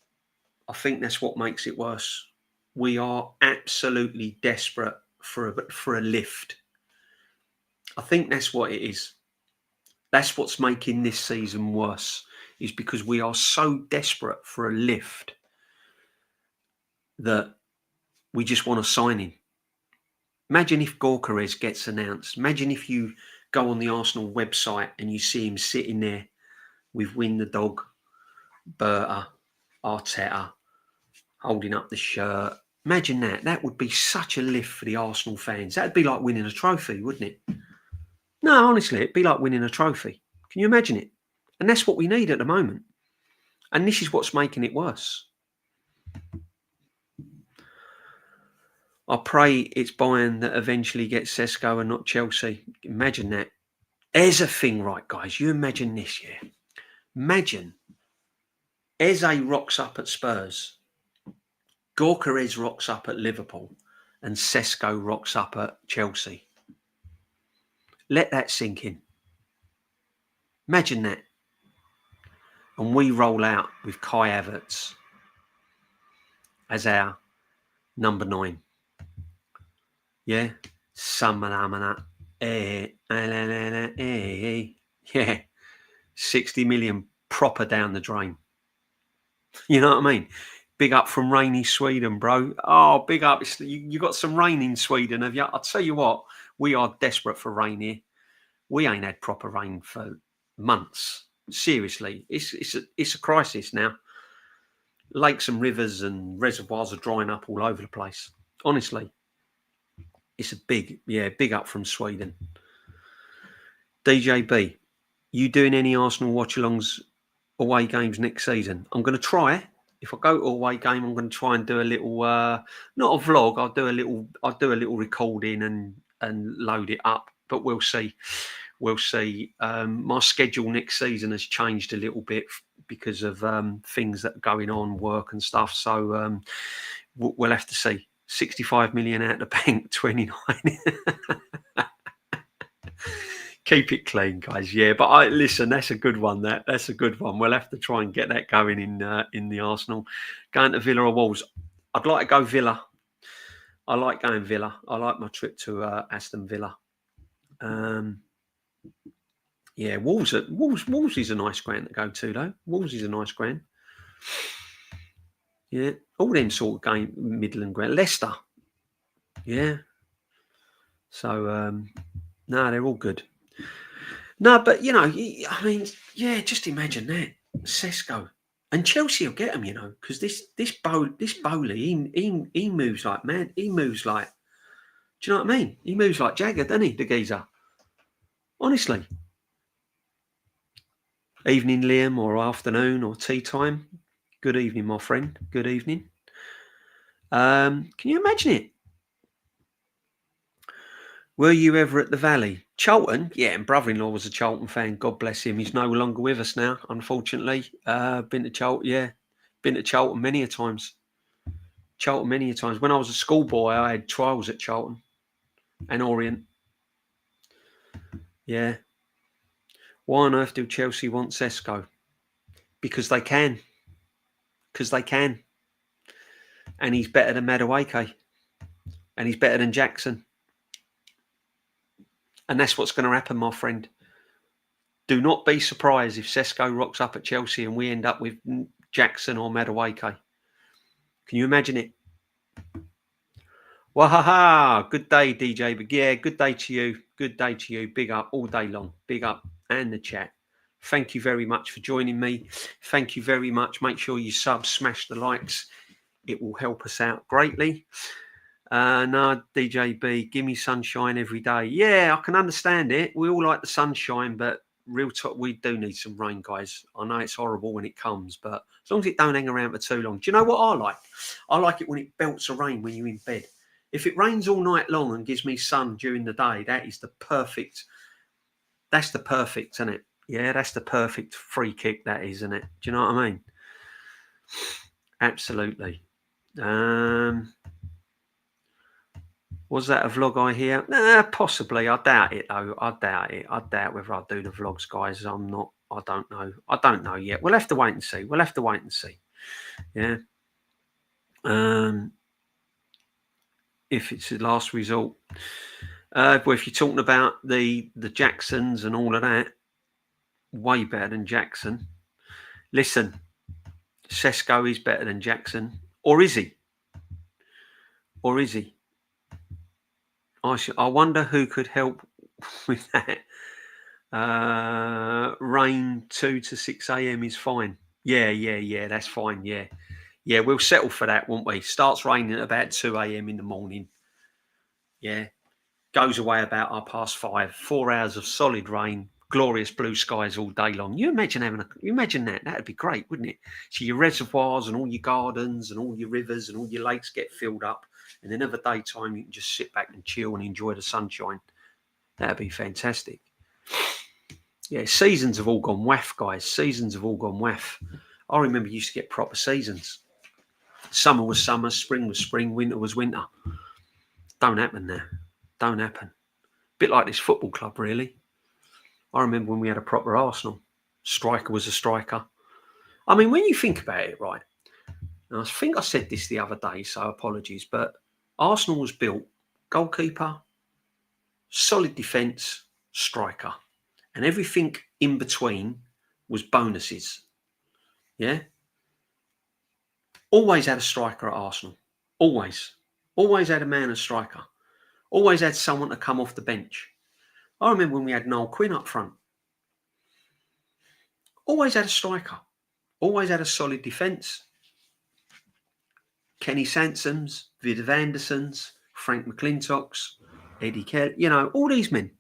I think that's what makes it worse. We are absolutely desperate for a lift. I think that's what it is. That's what's making this season worse, is because we are so desperate for a lift that we just want to sign him. Imagine if Gawkarez gets announced. Imagine if you go on the Arsenal website and you see him sitting there with Win the Dog, Berta, Arteta, holding up the shirt. Imagine that. That would be such a lift for the Arsenal fans. That'd be like winning a trophy, wouldn't it? No, honestly, it'd be like winning a trophy. Can you imagine it? And that's what we need at the moment. And this is what's making it worse. I pray it's Bayern that eventually gets Cesco and not Chelsea. Imagine that. There's a thing, right, guys? You imagine this, yeah? Imagine Eze rocks up at Spurs, Gawkarez rocks up at Liverpool, and Cesco rocks up at Chelsea. Let that sink in. Imagine that. And we roll out with Kai Havertz as our number 9. Yeah? Yeah. 60 million proper down the drain. You know what I mean? Big up from rainy Sweden, bro. Oh, big up. You got some rain in Sweden, have you? I'll tell you what, we are desperate for rain here. We ain't had proper rain for months. Seriously, it's a crisis now. Lakes and rivers and reservoirs are drying up all over the place. Honestly, it's a big up from Sweden. DJB, you doing any Arsenal watch-alongs away games next season? I'm going to try. If I go to a away game, I'm going to try and do a little, not a vlog. I'll do a little recording and load it up. But we'll see. We'll see. My schedule next season has changed a little bit because of things that are going on, work and stuff. So we'll have to see. 65 million out the bank, 29. Keep it clean, guys. Yeah, but listen, that's a good one. That's a good one. We'll have to try and get that going in the Arsenal. Going to Villa or Wolves? I'd like to go Villa. I like going Villa. I like my trip to Aston Villa. Yeah, Wolves is a nice ground to go to, though. Wolves is a nice ground. Yeah, all them sort of game Midland ground. Leicester. Yeah. So no, they're all good. No, but, you know, I mean, yeah, just imagine that. Cesco. And Chelsea will get him, you know, because this Bowley, he moves like mad. He moves like, do you know what I mean? He moves like Jagger, doesn't he, the geezer? Honestly. Evening, Liam, or afternoon, or tea time. Good evening, my friend. Good evening. Can you imagine it? Were you ever at the Valley? Charlton? Yeah, and brother-in-law was a Charlton fan. God bless him. He's no longer with us now, unfortunately. Been to Charlton, yeah. Been to Charlton many a times. When I was a schoolboy, I had trials at Charlton and Orient. Yeah. Why on earth do Chelsea want Cesco? Because they can. And he's better than Madueke. And he's better than Jackson. And that's what's going to happen, my friend. Do not be surprised if Cesco rocks up at Chelsea and we end up with Jackson or Madueke. Can you imagine it? Wahaha! Good day, DJ. But yeah, good day to you. Good day to you. Big up all day long. Big up and the chat. Thank you very much for joining me. Thank you very much. Make sure you smash the likes. It will help us out greatly. No, DJB, give me sunshine every day. Yeah, I can understand it. We all like the sunshine, but real talk, we do need some rain, guys. I know it's horrible when it comes, but as long as it don't hang around for too long. Do you know what I like? I like it when it belts of rain when you're in bed. If it rains all night long and gives me sun during the day, that's the perfect, isn't it? Yeah, that's the perfect free kick, that is, isn't it? Do you know what I mean? Absolutely. Was that a vlog I hear? Possibly. I doubt it, though. I doubt it. I doubt whether I do the vlogs, guys. I don't know. I don't know yet. We'll have to wait and see. Yeah. If it's the last resort. But if you're talking about the Jacksons and all of that, way better than Jackson. Listen, Cesco is better than Jackson. Or is he? I wonder who could help with that. Rain 2 to 6 a.m. is fine. Yeah, that's fine. Yeah, we'll settle for that, won't we? Starts raining at about 2 a.m. in the morning. Yeah, goes away about 5:30. 4 hours of solid rain, glorious blue skies all day long. You imagine that? That'd be great, wouldn't it? So your reservoirs and all your gardens and all your rivers and all your lakes get filled up, and then over daytime you can just sit back and chill and enjoy the sunshine. That'd be fantastic. Yeah, seasons have all gone waff, guys. Seasons have all gone waff. I remember you used to get proper seasons. Summer was summer, spring was spring, winter was winter. Don't happen now. Don't happen. Bit like this football club, really. I remember when we had a proper Arsenal. Striker was a striker. I mean, when you think about it, right, and I think I said this the other day, so apologies, but Arsenal was built goalkeeper, solid defence, striker. And everything in between was bonuses. Yeah? Always had a striker at Arsenal. Always. Always had a man and striker. Always had someone to come off the bench. I remember when we had Noel Quinn up front. Always had a striker. Always had a solid defence. Kenny Sansom's, Vid Vandersons, Frank McClintock's, Eddie Kelly, all these men.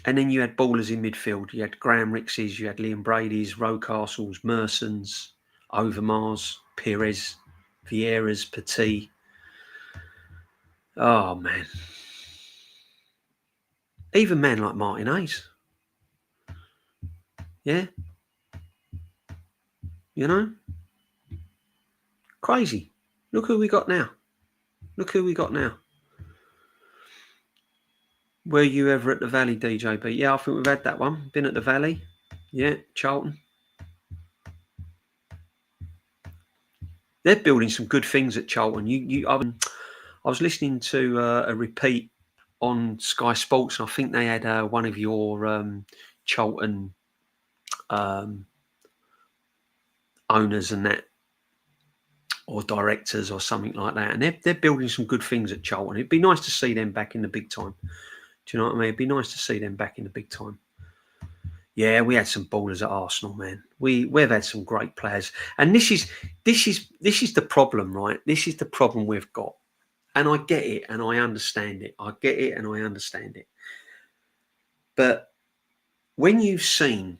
And then you had ballers in midfield. You had Graham Rickses, you had Liam Brady's, Rocastle's, Mersons, Overmars, Pires, Vieiras, Petit. Oh, man. Even men like Martin Hayes. Yeah? Crazy. Look who we got now. Were you ever at the Valley, DJB? Yeah, I think we've had that one. Been at the Valley. Yeah, Charlton. They're building some good things at Charlton. I was listening to a repeat on Sky Sports, and I think they had one of your Charlton owners and that, or directors or something like that, and they're building some good things at Charlton. It'd be nice to see them back in the big time. Do you know what I mean? It'd be nice to see them back in the big time. Yeah, we had some ballers at Arsenal, man. We've had some great players, and this is the problem, right? This is the problem we've got, and I get it, and I understand it. But when you've seen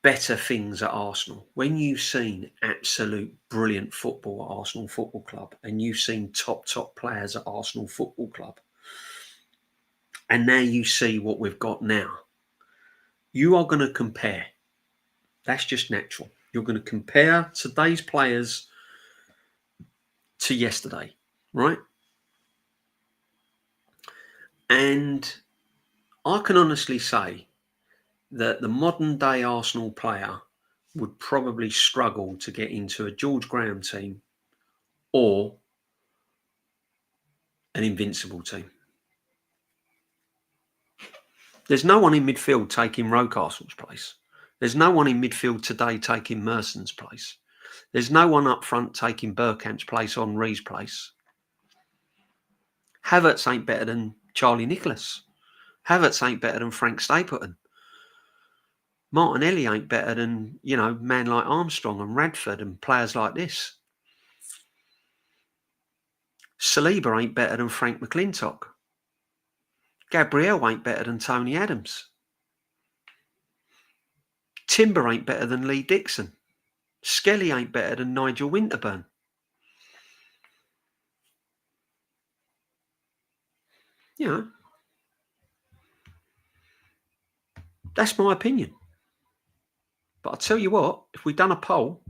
better things at Arsenal, when you've seen absolute brilliant football at Arsenal Football Club, and you've seen top players at Arsenal Football Club, and now you see what we've got now, you are going to compare. That's just natural. You're going to compare today's players to yesterday, right? And I can honestly say that the modern day Arsenal player would probably struggle to get into a George Graham team or an Invincible team. There's no one in midfield taking Rocastle's place. There's no one in midfield today taking Merson's place. There's no one up front taking Bergkamp's place on Henry's place. Havertz ain't better than Charlie Nicholas. Havertz ain't better than Frank Stapleton. Martinelli ain't better than, man like Armstrong and Radford and players like this. Saliba ain't better than Frank McClintock. Gabriel ain't better than Tony Adams. Timber ain't better than Lee Dixon. Skelly ain't better than Nigel Winterburn. That's my opinion. But I'll tell you what, if we'd done a poll,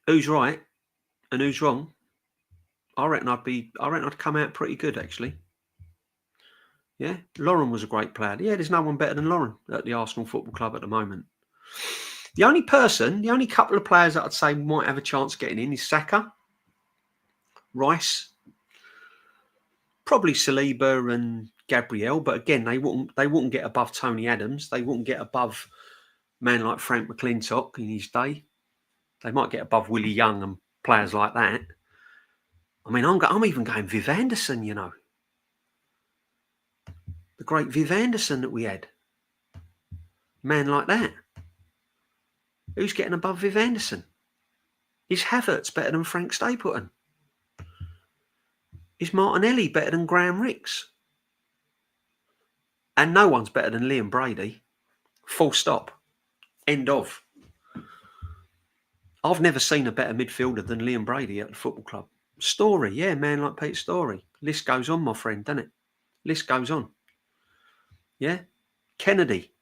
who's right and who's wrong, I reckon I'd come out pretty good, actually. Yeah, Lauren was a great player. Yeah, there's no one better than Lauren at the Arsenal Football Club at the moment. The only couple of players that I'd say might have a chance of getting in is Saka, Rice, probably Saliba and Gabriel. But again, they wouldn't get above Tony Adams. They wouldn't get above a man like Frank McClintock in his day. They might get above Willie Young and players like that. I mean, I'm even going Viv Anderson, the great Viv Anderson that we had. Man like that. Who's getting above Viv Anderson? Is Havertz better than Frank Stapleton? Is Martinelli better than Graham Ricks? And no one's better than Liam Brady. Full stop. End of. I've never seen a better midfielder than Liam Brady at the football club. Story, yeah, man like Pete Story. List goes on, my friend, doesn't it? List goes on. Yeah? Kennedy.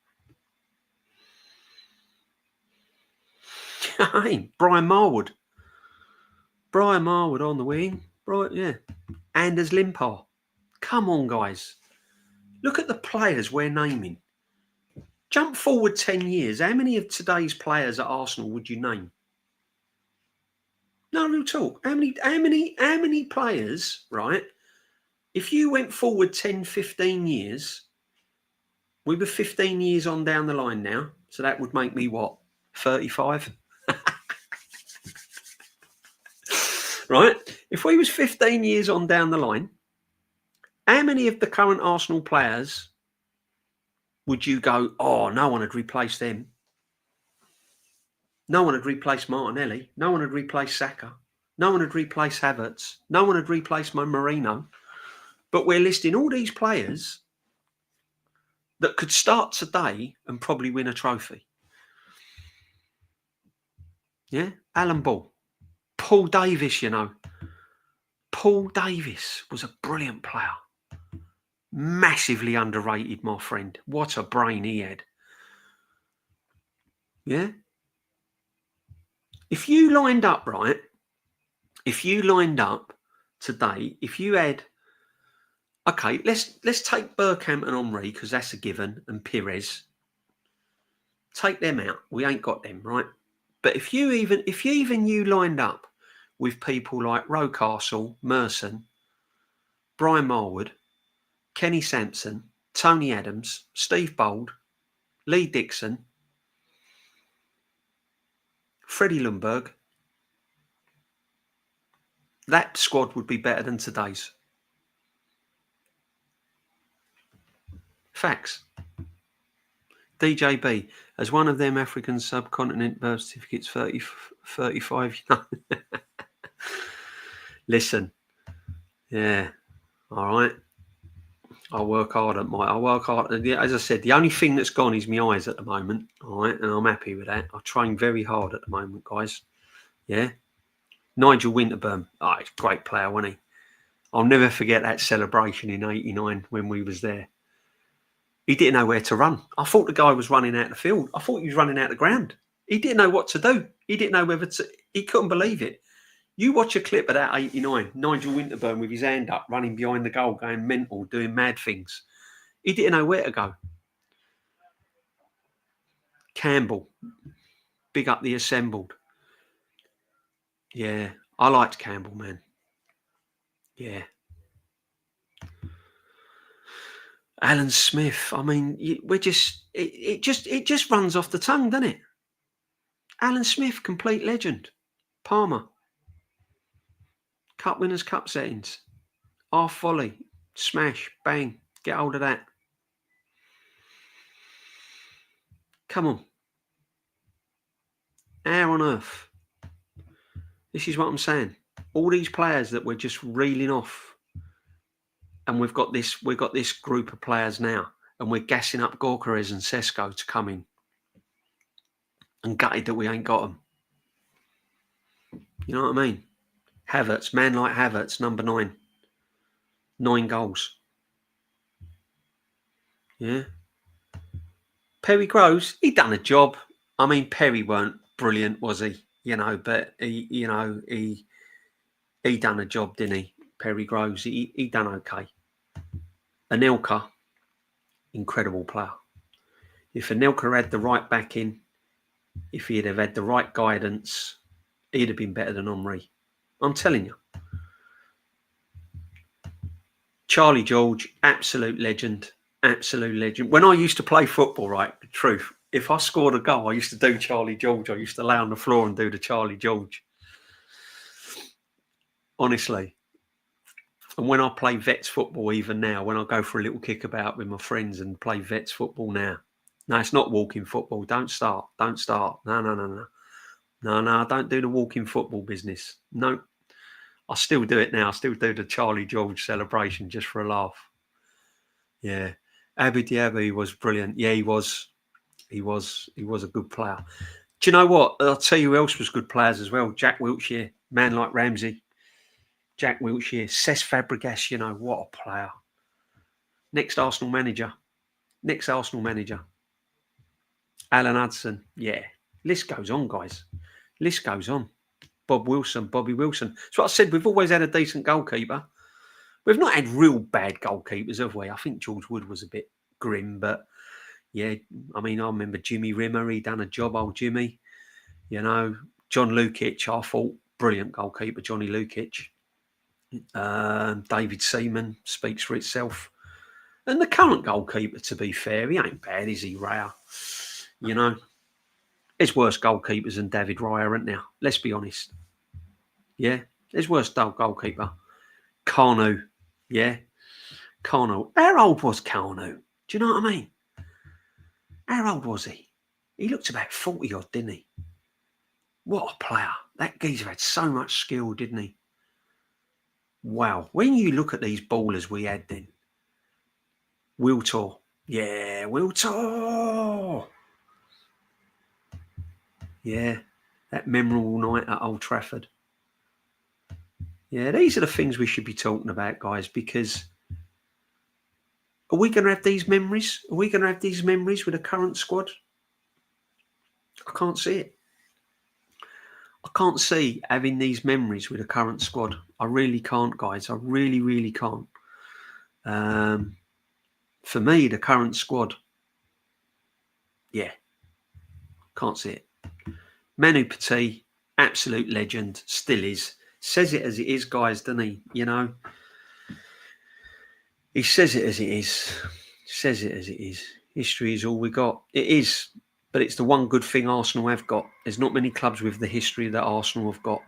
Brian Marwood. Brian Marwood on the wing. Right, yeah. Anders Limpar. Come on, guys. Look at the players we're naming. Jump forward 10 years. How many of today's players at Arsenal would you name? No, real talk. How many players, right? If you went forward 10, 15 years, we were 15 years on down the line now. So that would make me what? 35? Right? If we was 15 years on down the line, how many of the current Arsenal players would you go, oh, no one had replaced them? No one had replaced Martinelli. No one had replaced Saka. No one had replaced Havertz. No one had replaced Marino. But we're listing all these players that could start today and probably win a trophy. Yeah? Alan Ball. Paul Davis, Paul Davis was a brilliant player. Massively underrated, my friend. What a brain he had. Yeah? If you lined up, right? If you lined up today, if you had... Okay, let's take Bergkamp and Henry, because that's a given, and Pires. Take them out. We ain't got them, right? But if you lined up with people like Rocastle, Merson, Brian Marwood, Kenny Sampson, Tony Adams, Steve Bold, Lee Dixon, Freddie Ljungberg, that squad would be better than today's. Facts. DJB, as one of them African subcontinent birth certificates, 35. Listen, yeah, all right. I work hard. As I said, the only thing that's gone is my eyes at the moment, all right, and I'm happy with that. I train very hard at the moment, guys. Yeah. Nigel Winterburn, he's a great player, wasn't he? I'll never forget that celebration in '89 when we was there. He didn't know where to run. I thought the guy was running out the field. I thought he was running out the ground. He didn't know what to do. He didn't know whether to... He couldn't believe it. You watch a clip of that '89, Nigel Winterburn with his hand up, running behind the goal, going mental, doing mad things. He didn't know where to go. Campbell, big up the assembled. Yeah, I liked Campbell, man. Yeah. Alan Smith. I mean, it just runs off the tongue, doesn't it? Alan Smith, complete legend. Palmer. Cup winners, cup settings. Half volley. Smash. Bang. Get hold of that. Come on. How on earth? This is what I'm saying. All these players that we're just reeling off, and we've got this group of players now, and we're gassing up Gawkarez and Cesco to come in, and gutted that we ain't got them. You know what I mean? Havertz, man like Havertz, number 9. 9 goals. Yeah. Perry Groves, he done a job. I mean, Perry weren't brilliant, was he? You know, but he done a job, didn't he? Perry Groves, he done okay. Anelka, incredible player. If Anelka had the right backing, if he'd have had the right guidance, he'd have been better than Henry. I'm telling you. Charlie George, absolute legend. Absolute legend. When I used to play football, right, the truth, if I scored a goal, I used to do Charlie George. I used to lay on the floor and do the Charlie George. Honestly. And when I play vets football, even now, when I go for a little kickabout with my friends and play vets football now, no, it's not walking football. Don't start. Don't start. No. I don't do the walking football business. No. I still do it now. I still do the Charlie George celebration just for a laugh. Yeah. Abu Diaby was brilliant. Yeah, he was a good player. Do you know what? I'll tell you who else was good players as well. Jack Wilshere, man like Ramsey. Jack Wilshere, Cesc Fabregas, you know, what a player. Next Arsenal manager. Alan Hudson. Yeah. List goes on, guys. List goes on. Bobby Wilson. That's what I said. We've always had a decent goalkeeper. We've not had real bad goalkeepers, have we? I think George Wood was a bit grim, but yeah, I mean, I remember Jimmy Rimmer. He done a job, old Jimmy. You know, John Lukic, I thought, brilliant goalkeeper, Johnny Lukic. David Seaman speaks for itself. And the current goalkeeper, to be fair, he ain't bad, is he, Raya? You know, there's worse goalkeepers than David Raya, aren't there? Let's be honest. Yeah, there's worse goalkeeper. Carnu, yeah. Carnu. How old was Carnu? Do you know what I mean? How old was he? He looked about 40 odd, didn't he? What a player. That geezer had so much skill, didn't he? Wow. When you look at these ballers we had then. Wiltor. Yeah, Wiltor. Yeah, that memorable night at Old Trafford. Yeah, these are the things we should be talking about, guys, because are we going to have these memories? Are we going to have these memories with the current squad? I can't see it. I can't see having these memories with the current squad. I really can't, guys. I really, really can't. For me, the current squad, yeah, can't see it. Manu Petit, absolute legend, still is. Says it as it is, guys, doesn't he? You know, he says it as it is. Says it as it is. History is all we got. It is, but it's the one good thing Arsenal have got. There's not many clubs with the history that Arsenal have got.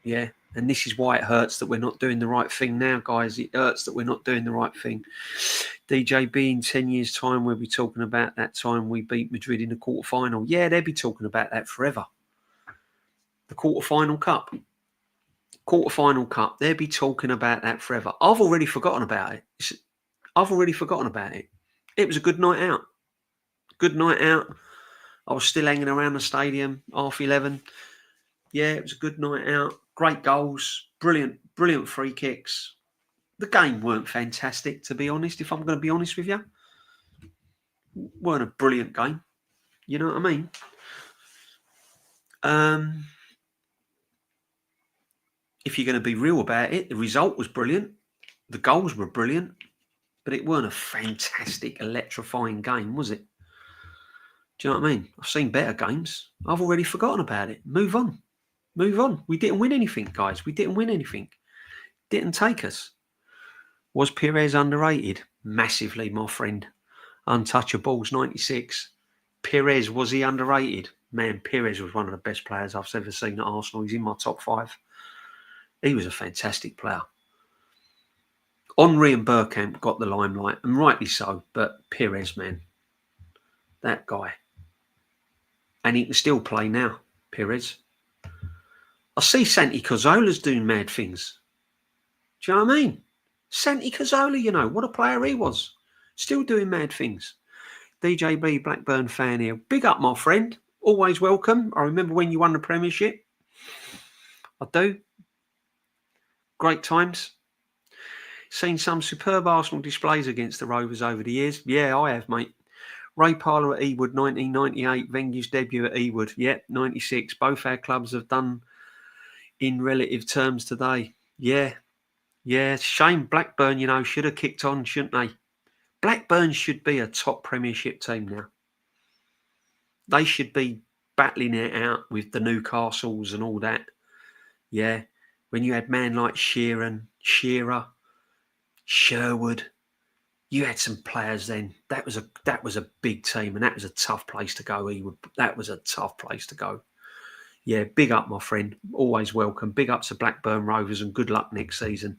Yeah, and this is why it hurts that we're not doing the right thing now, guys. It hurts that we're not doing the right thing. DJB in 10 years' time, we'll be talking about that time we beat Madrid in the quarterfinal. Yeah, they'll be talking about that forever. The quarterfinal cup. They'll be talking about that forever. I've already forgotten about it. It was a good night out. I was still hanging around the stadium, 11:30. Yeah, it was a good night out. Great goals, brilliant free kicks. The game weren't fantastic, to be honest, if I'm going to be honest with you. Weren't a brilliant game. You know what I mean? If you're going to be real about it, the result was brilliant. The goals were brilliant. But it weren't a fantastic, electrifying game, was it? Do you know what I mean? I've seen better games. I've already forgotten about it. Move on. We didn't win anything, guys. Didn't take us. Was Perez underrated? Massively, my friend. Untouchables, 96. Perez, was he underrated? Man, Perez was one of the best players I've ever seen at Arsenal. He's in my top 5. He was a fantastic player. Henry and Bergkamp got the limelight, and rightly so, but Perez, man. That guy. And he can still play now, Perez. I see Santi Cazzola's doing mad things. Do you know what I mean? Santi Cazzola, what a player he was. Still doing mad things. DJB, Blackburn fan here. Big up, my friend. Always welcome. I remember when you won the Premiership. I do. Great times. Seen some superb Arsenal displays against the Rovers over the years. Yeah, I have, mate. Ray Parlour at Ewood, 1998. Wenger's debut at Ewood. Yep, 96. Both our clubs have done in relative terms today. Yeah. Shame Blackburn, should have kicked on, shouldn't they? Blackburn should be a top Premiership team now. They should be battling it out with the Newcastles and all that. Yeah. When you had man like Sheeran, Shearer, Sherwood, you had some players then. That was a big team, and that was a tough place to go. That was a tough place to go. Yeah, big up, my friend. Always welcome. Big up to Blackburn Rovers, and good luck next season.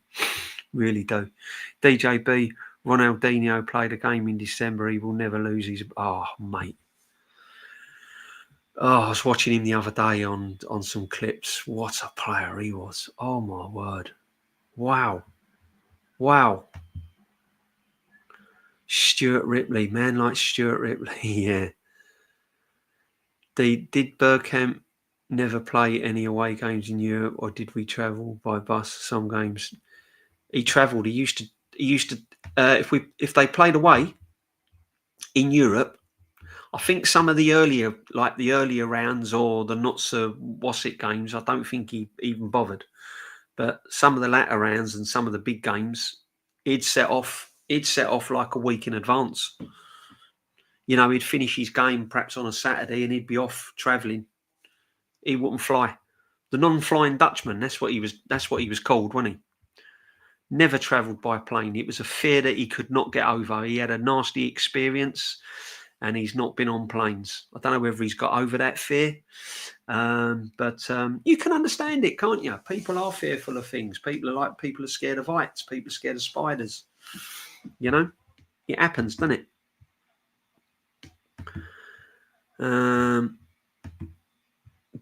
Really do. DJB, Ronaldinho played a game in December. He will never lose his... Oh, mate. Oh, I was watching him the other day on some clips. What a player he was. Oh, my word. Wow. Stuart Ripley, man like Stuart Ripley, yeah. Did Bergkamp never play any away games in Europe, or did we travel by bus some games? He travelled. He used to. If they played away in Europe, I think some of the earlier rounds or the not so what's-it games, I don't think he even bothered. But some of the latter rounds and some of the big games, he'd set off like a week in advance. He'd finish his game perhaps on a Saturday and he'd be off travelling. He wouldn't fly. The non-flying Dutchman, that's what he was called, wasn't he? Never travelled by plane. It was a fear that he could not get over. He had a nasty experience and he's not been on planes. I don't know whether he's got over that fear. But you can understand it, can't you? People are fearful of things. People are scared of heights. People are scared of spiders. It happens, doesn't it?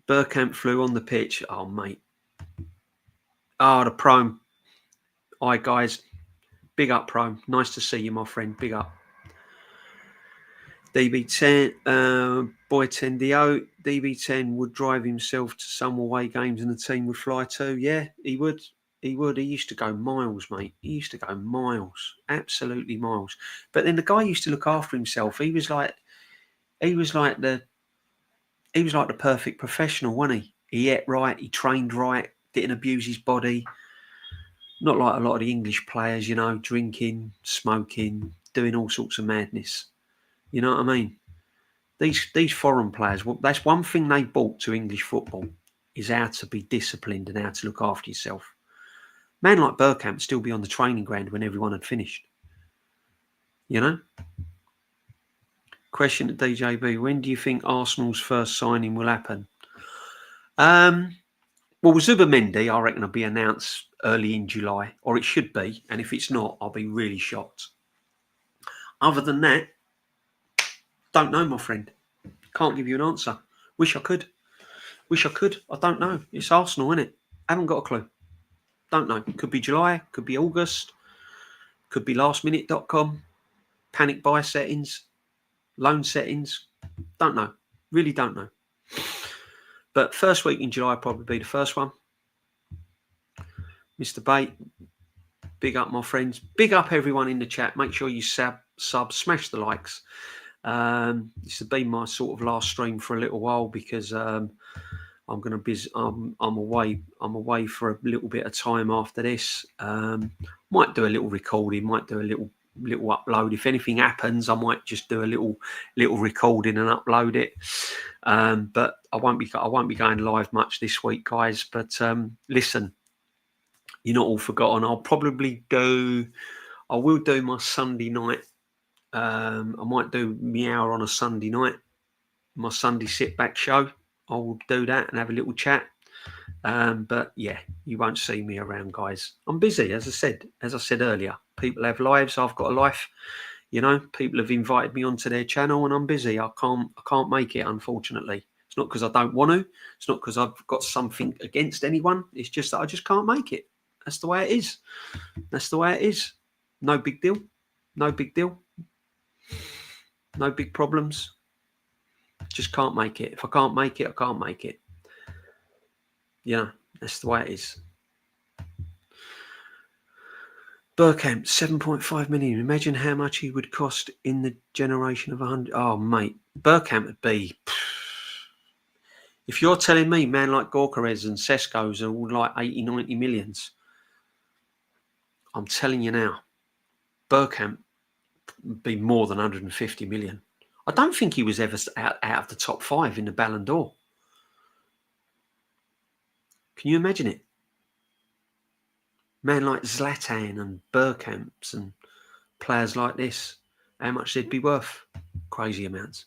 Bergkamp flew on the pitch. Oh, mate. Oh, the Prome. Hi, guys. Big up, Prome. Nice to see you, my friend. Big up. DB10, Boy 10DO. DB10 would drive himself to some away games and the team would fly too. Yeah, he would. He used to go miles, mate. He used to go miles. Absolutely miles. But then the guy used to look after himself. He was like the perfect professional, wasn't he? He ate right, he trained right, didn't abuse his body. Not like a lot of the English players, drinking, smoking, doing all sorts of madness. You know what I mean? These foreign players, well, that's one thing they brought to English football, is how to be disciplined and how to look after yourself. Man like Bergkamp would still be on the training ground when everyone had finished. Question to DJB, when do you think Arsenal's first signing will happen? Well, Zuba Mendy, I reckon, will be announced early in July, or it should be. And if it's not, I'll be really shocked. Other than that, don't know, my friend. Can't give you an answer. Wish I could. I don't know. It's Arsenal, isn't it? Haven't got a clue. Don't know. Could be July, could be August, could be lastminute.com, panic buy settings, loan settings. Don't know. Really don't know. But first week in July probably be the first one. Mr. Bate, big up, my friends. Big up everyone in the chat. Make sure you sub, smash the likes. This has been my sort of last stream for a little while because I'm going to be. I'm away for a little bit of time after this. Might do a little recording. Might do a little upload. If anything happens, I might just do a little recording and upload it. But I won't be going live much this week, guys. But listen, you're not all forgotten. I will do my Sunday night. I might do my hour on a Sunday night, my Sunday sit back show. I will do that and have a little chat. But yeah, you won't see me around, guys. I'm busy, as I said earlier. People have lives. I've got a life. You know, people have invited me onto their channel and I'm busy. I can't make it, unfortunately. It's not because I don't want to. It's not because I've got something against anyone. It's just that I just can't make it. That's the way it is. That's the way it is. No big deal. No big deal. No big problems. Just can't make it. If I can't make it, I can't make it. Yeah, that's the way it is. Bergkamp, 7.5 million. Imagine how much he would cost in the generation of 100. Oh, mate. Bergkamp would be... If you're telling me, man, like Gawkarez and Cesco's are all like 80, 90 millions, I'm telling you now, Bergkamp would be more than 150 million. I don't think he was ever out of the top 5 in the Ballon d'Or. Can you imagine it? Man like Zlatan and Bergkamps and players like this, how much they'd be worth? Crazy amounts.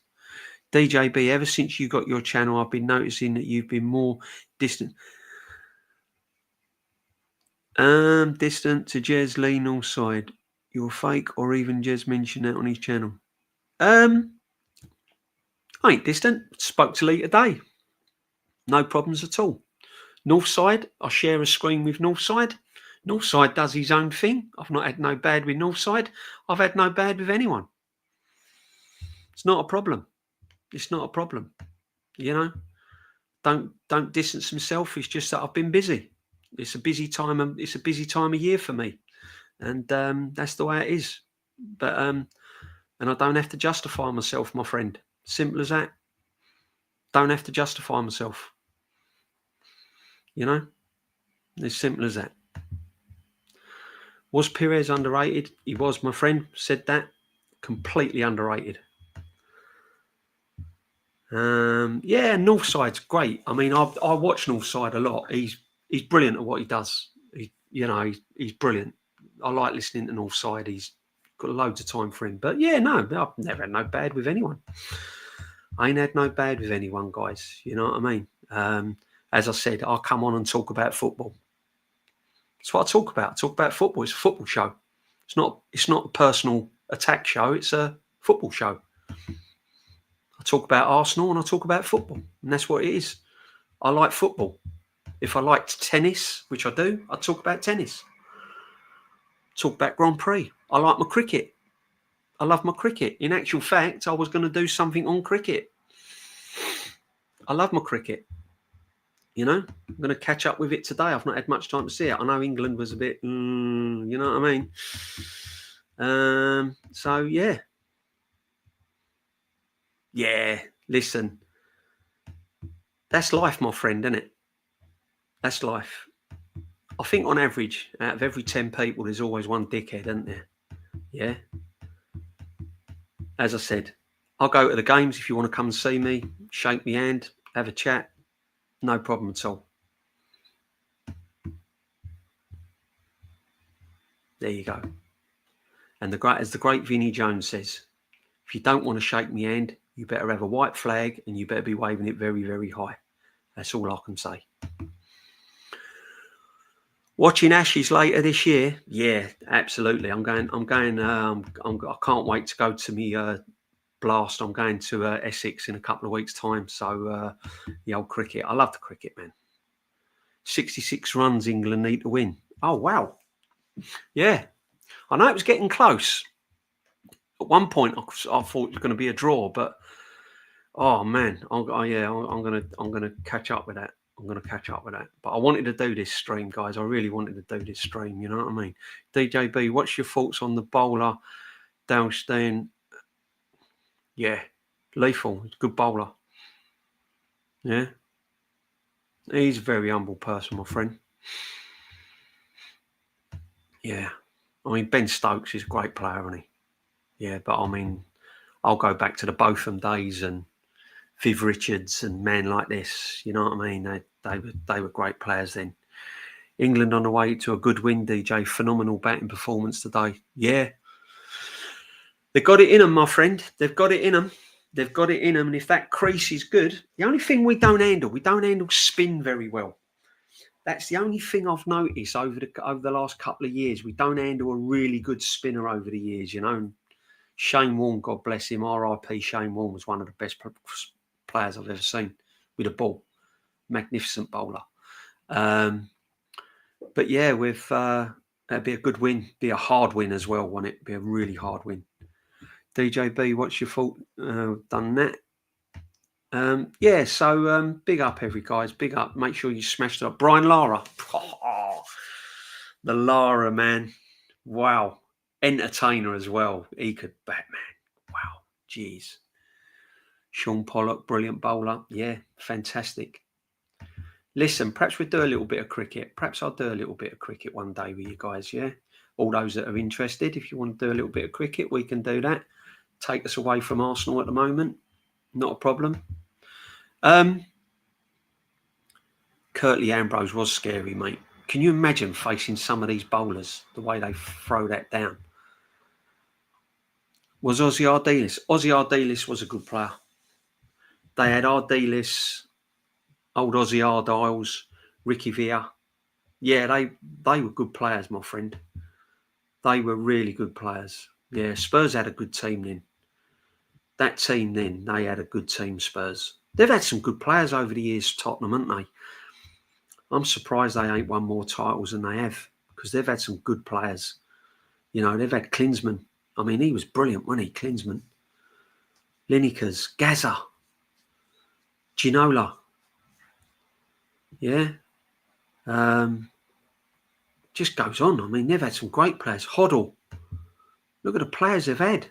DJB, ever since you got your channel, I've been noticing that you've been more distant. Distant to Jez Lee Northside. You're fake, or even Jez mentioned that on his channel. I ain't distant. Spoke to Lee today. No problems at all. Northside, I share a screen with Northside. Northside does his own thing. I've not had no bad with Northside. I've had no bad with anyone. It's not a problem. It's not a problem. You know, don't distance myself. It's just that I've been busy. It's a busy time. It's a busy time of year for me, and that's the way it is. But and I don't have to justify myself, my friend. Simple as that. Don't have to justify myself. You know, as simple as that. Was Pires underrated? He was, my friend. Said that. Completely underrated. Yeah, Northside's great. I mean, I watch Northside a lot. He's brilliant at what he does. He's brilliant. I like listening to Northside. He's got loads of time for him. But yeah, no, I've never had no bad with anyone. I ain't had no bad with anyone, guys. You know what I mean? As I said, I'll come on and talk about football. That's what I talk about. I talk about football. It's a football show. It's not a personal attack show. It's a football show. I talk about Arsenal and I talk about football, and that's what it is. I like football. If I liked tennis, which I do, I talk about tennis. Talk about Grand Prix. I like my cricket. I love my cricket. In actual fact, I was going to do something on cricket. I love my cricket. You know, I'm going to catch up with it today. I've not had much time to see it. I know England was a bit, you know what I mean? So, yeah. Yeah, listen. That's life, my friend, isn't it? That's life. I think on average, out of every 10 people, there's always one dickhead, isn't there? Yeah. As I said, I'll go to the games if you want to come and see me, shake my hand, have a chat. No problem at all. There you go. And as the great Vinnie Jones says, if you don't want to shake my hand, you better have a white flag and you better be waving it very, very high. That's all I can say. Watching Ashes later this year, yeah, absolutely. I can't wait to go to me blast. I'm going to Essex in a couple of weeks' time. So the old cricket. I love the cricket, man. 66 runs England need to win. Oh, wow. Yeah. I know it was getting close. At one point, I thought it was going to be a draw, but oh man, I'm gonna catch up with that. I'm gonna catch up with that. But I wanted to do this stream, guys. I really wanted to do this stream. You know what I mean? DJB, what's your thoughts on the bowler, Dalstein? Yeah, lethal. He's a good bowler. Yeah, he's a very humble person, my friend. Yeah, I mean Ben Stokes is a great player, isn't he? Yeah, but I mean, I'll go back to the Botham days and Viv Richards and men like this. You know what I mean? They were great players then. England on the way to a good win, DJ. Phenomenal batting performance today. Yeah. They've got it in them, my friend. They've got it in them. They've got it in them. And if that crease is good, the only thing we don't handle spin very well. That's the only thing I've noticed over the last couple of years. We don't handle a really good spinner over the years, you know. Shane Warne, God bless him, R.I.P. Shane Warne was one of the best players I've ever seen with a ball. Magnificent bowler. But yeah, with that'd be a good win. Be a hard win as well, wouldn't it? Be a really hard win. DJB, what's your thought? Done that. Yeah, so big up every guys. Big up. Make sure you smash it up. Brian Lara. Oh, the Lara, man. Wow. Entertainer as well. He could bat, man. Wow. Jeez. Sean Pollock, brilliant bowler. Yeah, fantastic. Listen, perhaps we'll do a little bit of cricket. Perhaps I'll do a little bit of cricket one day with you guys, yeah? All those that are interested, if you want to do a little bit of cricket, we can do that. Take us away from Arsenal at the moment. Not a problem. Curtly Ambrose was scary, mate. Can you imagine facing some of these bowlers, the way they throw that down? Was Ozzy Ardiles? Ozzy Ardiles was a good player. They had Ardiles, old Ozzy Ardiles, Ricky Villa. Yeah, they were good players, my friend. They were really good players. Yeah, Spurs had a good team then. That team then, they had a good team, Spurs. They've had some good players over the years, Tottenham, haven't they? I'm surprised they ain't won more titles than they have, because they've had some good players. You know, they've had Klinsmann. I mean, he was brilliant, wasn't he, Klinsmann? Lineker's, Gaza, Ginola. Yeah. Just goes on. I mean, they've had some great players. Huddle. Look at the players they've had.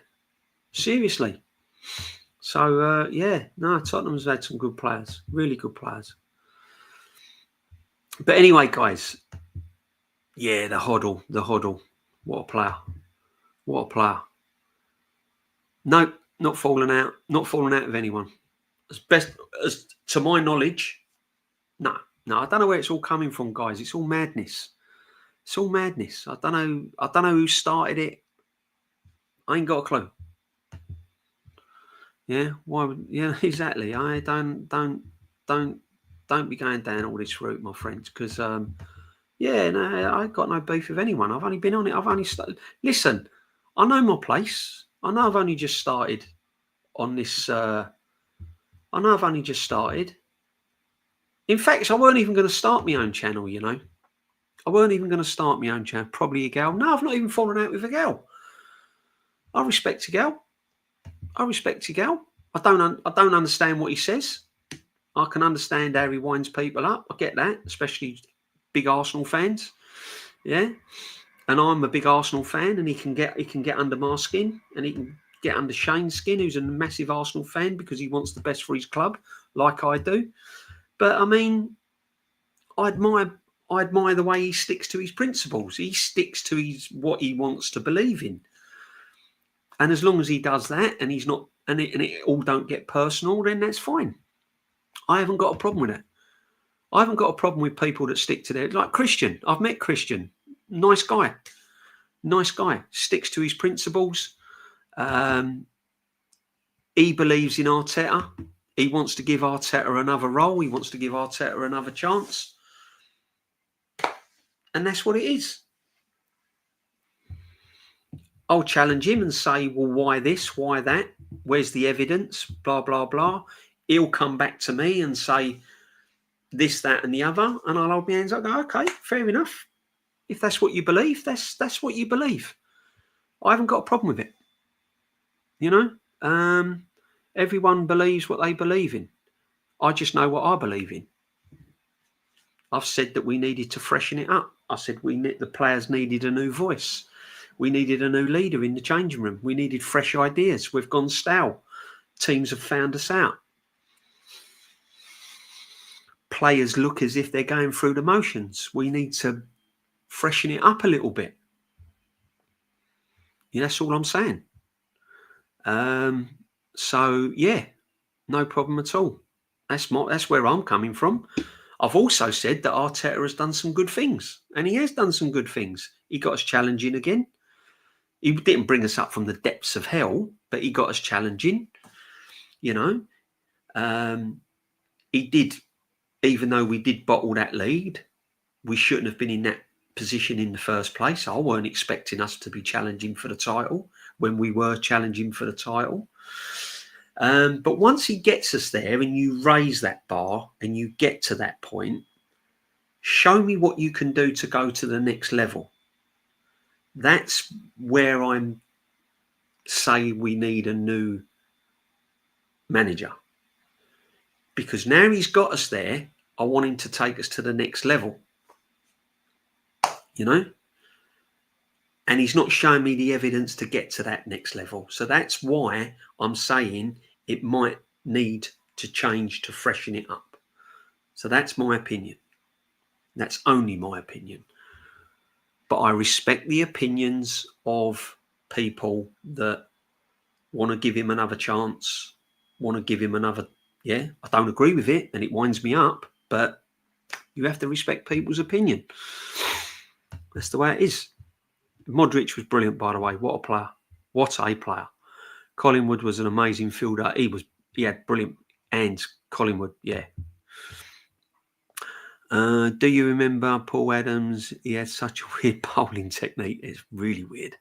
Seriously. So, yeah. No, Tottenham's had some good players. Really good players. But anyway, guys. Yeah, the Huddle. What a player. What a player. No, not falling out. Not falling out of anyone. As to my knowledge, no, I don't know where it's all coming from, guys. It's all madness. It's all madness. I don't know who started it. I ain't got a clue. Yeah, why would, yeah, exactly. I don't be going down all this route, my friends, because yeah, no, I got no beef with anyone. I've only been on it. I've only started. Listen, I know my place. I know I've only just started on this. I know I've only just started. In fact, I weren't even going to start my own channel, you know. I weren't even going to start my own channel. Probably a gal. No, I've not even fallen out with a gal. I respect a gal. I don't understand what he says. I can understand how he winds people up. I get that, especially big Arsenal fans. Yeah. And I'm a big Arsenal fan, and he can get under my skin, and he can get under Shane's skin, who's a massive Arsenal fan because he wants the best for his club, like I do. But I mean, I admire the way he sticks to his principles. He sticks to what he wants to believe in. And as long as he does that, and he's not, and it all don't get personal, then that's fine. I haven't got a problem with it. I haven't got a problem with people that stick to their, like Christian. I've met Christian, nice guy, sticks to his principles. He believes in Arteta. He wants to give Arteta another role. He wants to give Arteta another chance. And that's what it is. I'll challenge him and say, well, why this? Why that? Where's the evidence? Blah, blah, blah. He'll come back to me and say this, that, and the other. And I'll hold my hands up and go, okay, fair enough. If that's what you believe, that's what you believe. I haven't got a problem with it. You know? Everyone believes what they believe in. I just know what I believe in. I've said that we needed to freshen it up. I said the players needed a new voice. We needed a new leader in the changing room. We needed fresh ideas. We've gone stale. Teams have found us out. Players look as if they're going through the motions. We need to freshen it up a little bit. Yeah, that's all I'm saying. So, yeah, no problem at all. That's where I'm coming from. I've also said that Arteta has done some good things, and he has done some good things. He got us challenging again. He didn't bring us up from the depths of hell, but he got us challenging. You know, he did. Even though we did bottle that lead, we shouldn't have been in that position in the first place. I weren't expecting us to be challenging for the title when we were challenging for the title. But once he gets us there and you raise that bar and you get to that point, show me what you can do to go to the next level. That's where I'm say we need a new manager. Because now he's got us there, I want him to take us to the next level. You know? And he's not showing me the evidence to get to that next level. So that's why I'm saying it might need to change to freshen it up. So that's my opinion. That's only my opinion. But I respect the opinions of people that want to give him another chance, want to give him another... Yeah, I don't agree with it and it winds me up, but you have to respect people's opinion. That's the way it is. Modric was brilliant, by the way. What a player. What a player. Collingwood was an amazing fielder. He had brilliant hands. Collingwood, yeah. Do you remember Paul Adams? He had such a weird bowling technique. It's really weird.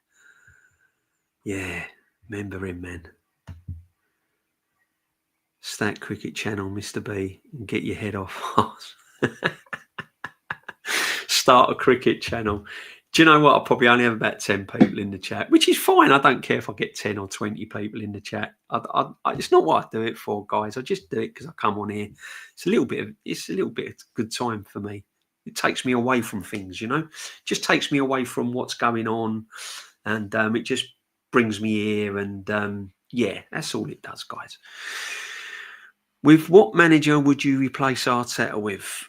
Yeah, remember him, man. Stat Cricket Channel, Mr. B, and get your head off. Start a cricket channel. Do you know what? I probably only have about 10 people in the chat, which is fine. I don't care if I get 10 or 20 people in the chat. It's not what I do it for, guys. I just do it because I come on here. It's a little bit of good time for me. It takes me away from things, you know. It just takes me away from what's going on, and it just brings me here. And yeah, that's all it does, guys. With what manager would you replace Arteta with?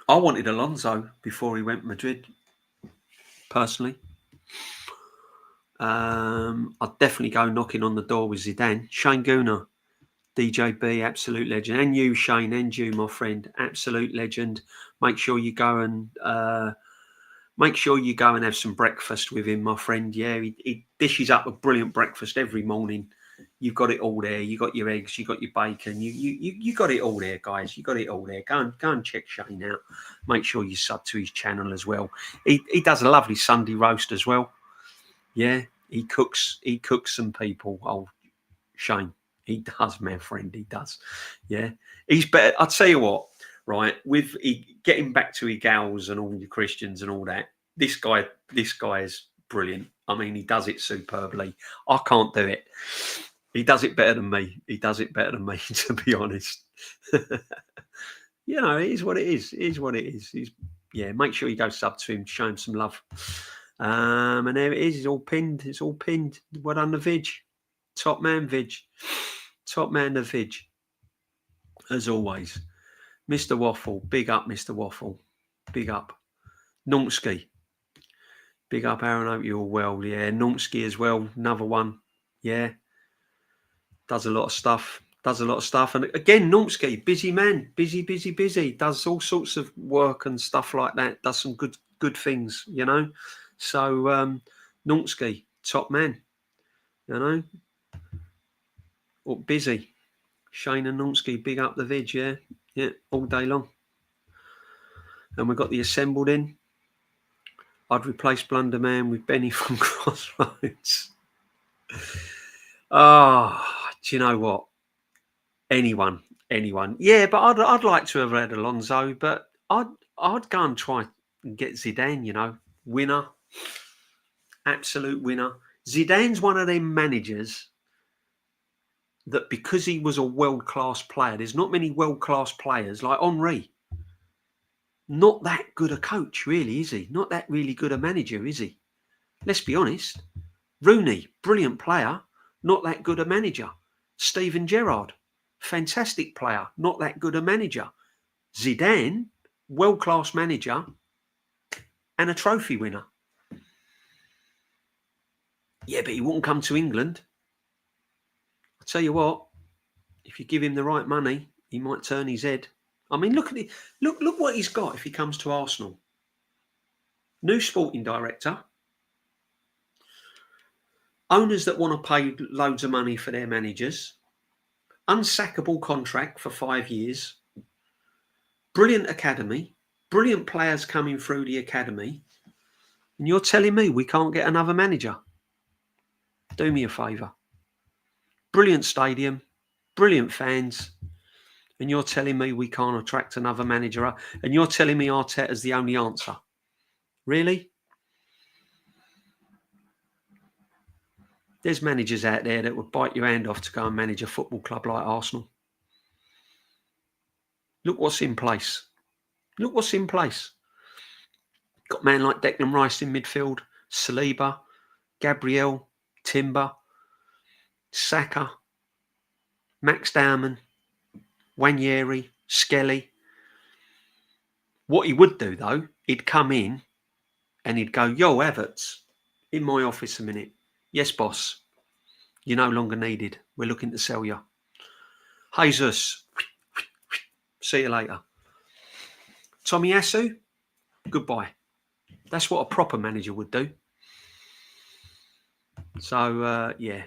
I wanted Alonso before he went Madrid, personally. I'd definitely go knocking on the door with Zidane. Shane Gooner, DJB, absolute legend. And you, Shane, and you, my friend, absolute legend. Make sure you go and have some breakfast with him, my friend. Yeah, he dishes up a brilliant breakfast every morning. You've got it all there. You got your eggs, you got your bacon. You got it all there, guys. You got it all there. Go and check Shane out. Make sure you sub to his channel as well. He does a lovely Sunday roast as well. Yeah, he cooks some people. Oh, Shane, he does, my friend. He does. Yeah, he's better. I'll tell you what. Right, with getting back to your gals and all your Christians and all that. This guy is brilliant. I mean, he does it superbly. I can't do it. He does it better than me. To be honest. You know, it is what it is. It is what it is. Yeah, make sure you go sub to him, show him some love. And there it is. It's all pinned. Well done, the Vig. Top man, Vig. Top man, the Vig. As always. Mr. Waffle. Big up, Mr. Waffle. Big up. Nomsky. Big up, Aaron. Hope you're well. Yeah, Nomsky as well. Another one. Yeah. Does a lot of stuff. And again, Nomsky, busy man. Busy. Does all sorts of work and stuff like that. Does some good things, you know. So, Nomsky, top man. You know. Or busy. Shane and Nomsky, big up the Vig, yeah. Yeah, all day long. And we've got the assembled in. I'd replace Blunderman with Benny from Crossroads. Oh, do you know what? Anyone. Yeah, but I'd like to have had Alonso, but I'd go and try and get Zidane, you know. Winner. Absolute winner. Zidane's one of them managers that because he was a world-class player, there's not many world-class players like Henry. Not that good a coach, really, is he? Not that really good a manager, is he? Let's be honest. Rooney, brilliant player, not that good a manager. Steven Gerrard, fantastic player, not that good a manager. Zidane, world-class manager and a trophy winner. Yeah, but he wouldn't come to England. I'll tell you what, if you give him the right money, he might turn his head. I mean, look at it. Look what he's got if he comes to Arsenal. New sporting director. Owners that want to pay loads of money for their managers. unsackable contract for 5 years, brilliant academy, brilliant players coming through the academy, and you're telling me we can't get another manager? Do me a favour. Brilliant stadium, brilliant fans, and you're telling me we can't attract another manager, and you're telling me Arteta's the only answer? Really? There's managers out there that would bite your hand off to go and manage a football club like Arsenal. Look what's in place. Look what's in place. Got a man like Declan Rice in midfield, Saliba, Gabriel, Timber, Saka, Max Dowman, Wanyeri, Skelly. What he would do, though, he'd come in and he'd go, "Yo, Havertz, in my office a minute. Yes, boss. You're no longer needed. We're looking to sell you. Jesus, see you later. Tomiyasu, goodbye." That's what a proper manager would do. So, yeah.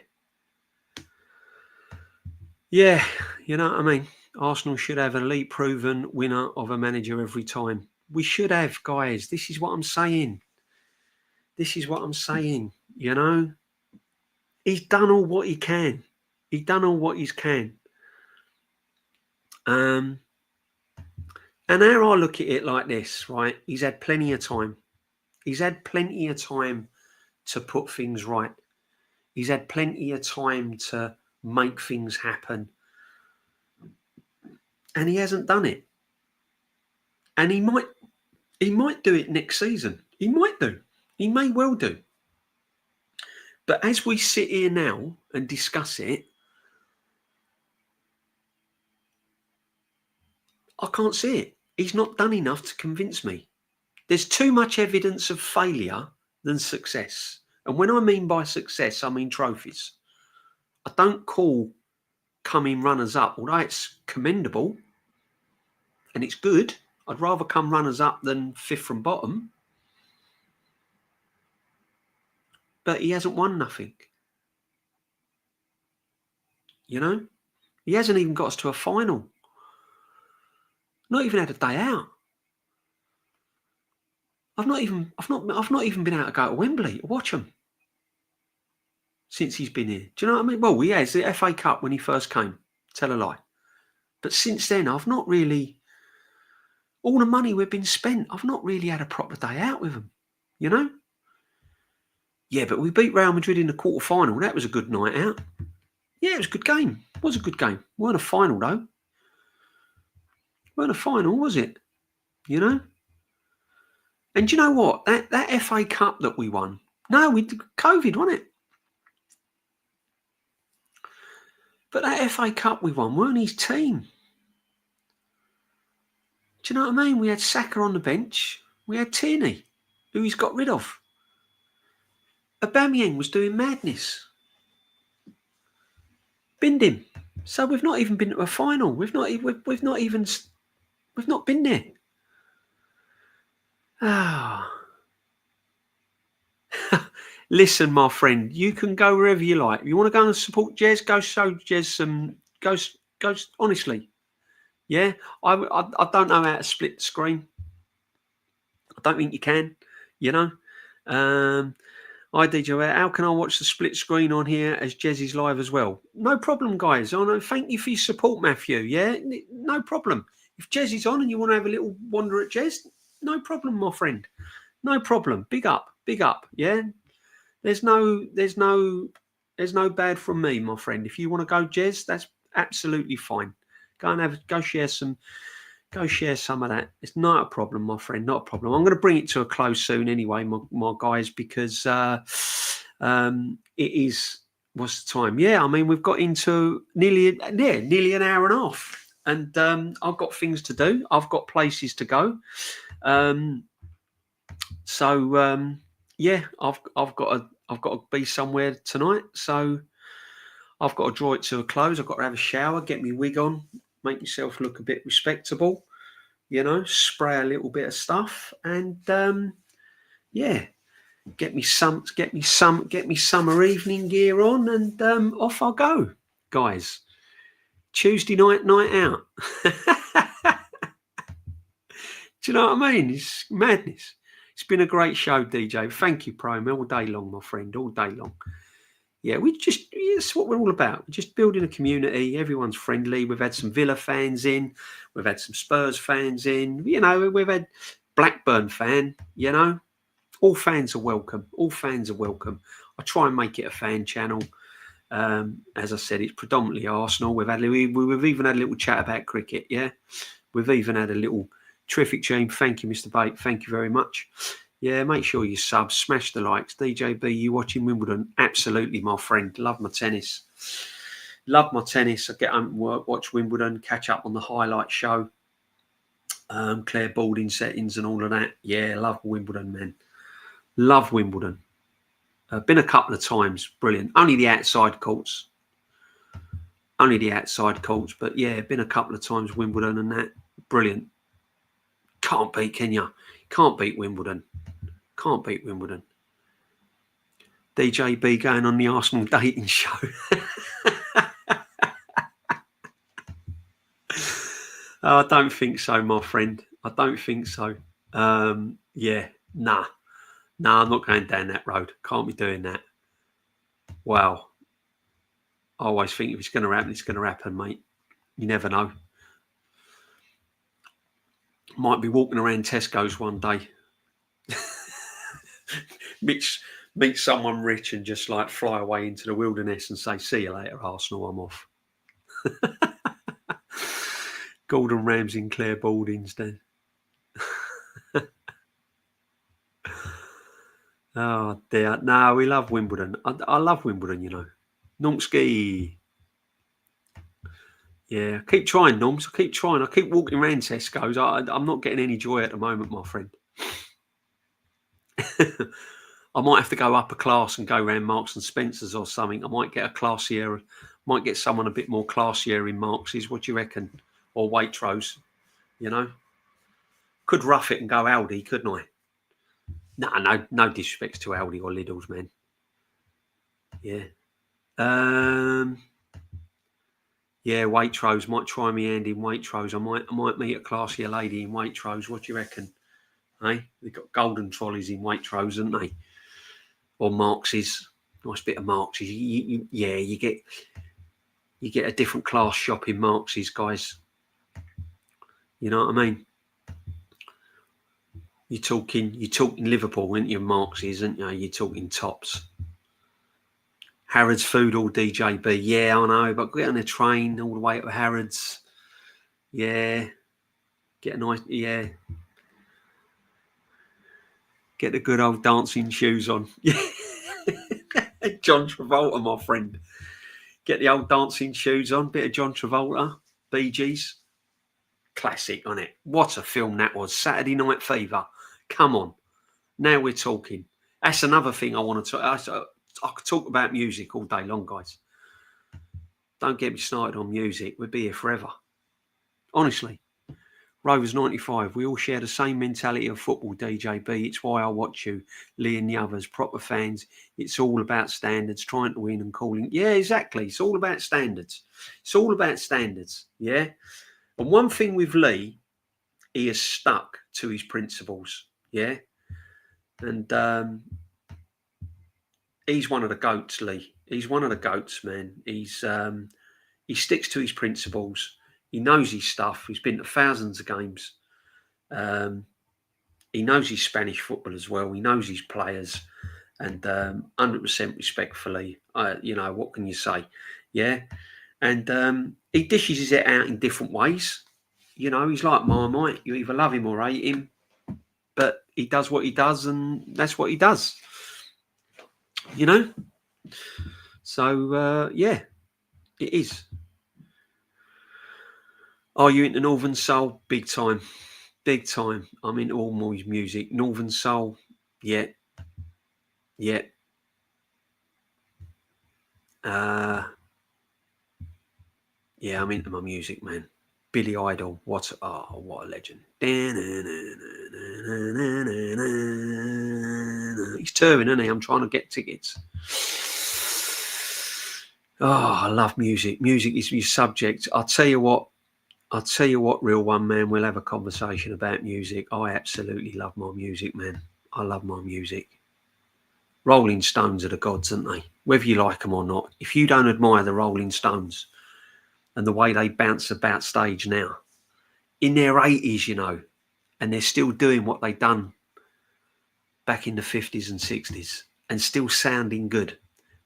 Yeah, you know what I mean? Arsenal should have an elite proven winner of a manager every time. We should have, guys. This is what I'm saying. This is what I'm saying, you know? He's done all what he can. He's done all what he can. And now I look at it like this, right? He's had plenty of time. He's had plenty of time to put things right. He's had plenty of time to make things happen. And he hasn't done it. And he might do it next season. He might do. He may well do. But as we sit here now and discuss it, I can't see it. He's not done enough to convince me. There's too much evidence of failure than success. And when I mean by success, I mean trophies. I don't call coming runners up, although it's commendable and it's good. I'd rather come runners up than fifth from bottom. But he hasn't won nothing. You know? He hasn't even got us to a final. Not even had a day out. I've not even been able to go to Wembley to watch him since he's been here. Do you know what I mean? Well, he has the FA Cup when he first came. Tell a lie. But since then, I've not really. All the money we've been spent, I've not really had a proper day out with him. You know? Yeah, but we beat Real Madrid in the quarter-final. That was a good night out. Yeah, it was a good game. It was a good game. Weren't a final, though. Weren't a final, was it? You know? And do you know what? That FA Cup that we won. No, we did COVID, wasn't it? But that FA Cup we won weren't his team. Do you know what I mean? We had Saka on the bench. We had Tierney, who he's got rid of. Aubameyang was doing madness. Binned him. So we've not even been to a final. We've not been there. Ah. Listen, my friend, you can go wherever you like. If you want to go and support Jez, go show Jez some. Go honestly. Yeah, I don't know how to split the screen. I don't think you can. You know. DJB, how can I watch the split screen on here as Jez is live as well? No problem, guys. I know. Thank you for your support, Matthew. Yeah, no problem. If Jez is on and you want to have a little wander at Jez, no problem, my friend. No problem. Big up. Yeah. There's no bad from me, my friend. If you want to go, Jez, that's absolutely fine. Go share some of that. It's not a problem, my friend. Not a problem. I'm going to bring it to a close soon anyway, my guys, because it is. What's the time? Yeah, I mean we've got into nearly an hour and a half, and I've got things to do. I've got places to go. Yeah, I've got to be somewhere tonight, so I've got to draw it to a close. I've got to have a shower, get my wig on, make myself look a bit respectable, you know, spray a little bit of stuff, and yeah, get me summer evening gear on, and off I go, guys. Tuesday night out. Do you know what I mean? It's madness. It's been a great show, DJ. Thank you, Prime, all day long, my friend, all day long. Yeah, it's what we're all about. We're just building a community. Everyone's friendly. We've had some Villa fans in. We've had some Spurs fans in. You know, we've had Blackburn fan, you know. All fans are welcome. All fans are welcome. I try and make it a fan channel. As I said, it's predominantly Arsenal. We've even had a little chat about cricket, yeah. We've even had a little terrific team. Thank you, Mr. Bate. Thank you very much. Yeah, make sure you sub, smash the likes. DJB, you watching Wimbledon? Absolutely, my friend. Love my tennis. Love my tennis. I get home from work, watch Wimbledon, catch up on the highlight show. Clear boarding settings and all of that. Yeah, love Wimbledon, man. Love Wimbledon. Been a couple of times. Brilliant. Only the outside courts. But yeah, been a couple of times Wimbledon and that. Brilliant. Can't beat, can you? Can't beat Wimbledon. Can't beat Wimbledon. DJB going on the Arsenal dating show. I don't think so, my friend. I don't think so. Yeah, nah, I'm not going down that road. Can't be doing that. Wow. I always think if it's going to happen, it's going to happen, mate. You never know. Might be walking around Tesco's one day. meet someone rich and just like fly away into the wilderness and say, see you later, Arsenal, I'm off. Gordon Ramsay and Claire Baldings then. Oh dear. No, we love Wimbledon. I love Wimbledon, you know. Nomski. Yeah, keep trying, Noms. I keep trying. I keep walking around Tesco's. I'm not getting any joy at the moment, my friend. I might have to go up a class and go around Marks and Spencer's or something. I might get a classier, might get someone a bit more classier in Marks's. What do you reckon? Or Waitrose, you know? Could rough it and go Aldi, couldn't I? No disrespect to Aldi or Lidl's, man. Yeah. Yeah, Waitrose. Might try me hand in Waitrose. I might meet a classier lady in Waitrose. What do you reckon? Hey, they've got golden trolleys in Waitrose, haven't they? Or Marks's. Nice bit of Marks's. You get a different class shop in Marks's, guys. You know what I mean? You're talking Liverpool, aren't you? Marks's, aren't you? You're talking tops. Harrods food or DJB. Yeah, I know, but get on a train all the way to Harrods. Yeah. Get a nice, yeah. Get the good old dancing shoes on. John Travolta, my friend. Get the old dancing shoes on. Bit of John Travolta. Bee Gees. Classic, on it. What a film that was. Saturday Night Fever. Come on. Now we're talking. That's another thing I want to talk. I could talk about music all day long, guys. Don't get me started on music. We'll be here forever. Honestly. Rovers 95, we all share the same mentality of football, DJB. It's why I watch you, Lee and the others, proper fans. It's all about standards, trying to win and calling. Yeah, exactly. It's all about standards. It's all about standards, yeah? And one thing with Lee, he has stuck to his principles, yeah? And he's one of the GOATs, Lee. He's one of the GOATs, man. He sticks to his principles. He knows his stuff. He's been to thousands of games. He knows his Spanish football as well. He knows his players. And 100% respectfully, you know, what can you say? Yeah. And he dishes his it out in different ways. You know, he's like Marmite. You either love him or hate him. But he does what he does, and that's what he does. You know? So, yeah, it is. Are you into Northern Soul? Big time. Big time. I'm into all my music. Northern Soul, yeah. Yeah. Yeah, I'm into my music, man. Billy Idol, what a legend. He's touring, isn't he? I'm trying to get tickets. Oh, I love music. Music is my subject. I'll tell you what, real one, man, we'll have a conversation about music. I absolutely love my music, man. I love my music. Rolling Stones are the gods, aren't they? Whether you like them or not. If you don't admire the Rolling Stones and the way they bounce about stage now, in their 80s, you know, and they're still doing what they done back in the 50s and 60s and still sounding good.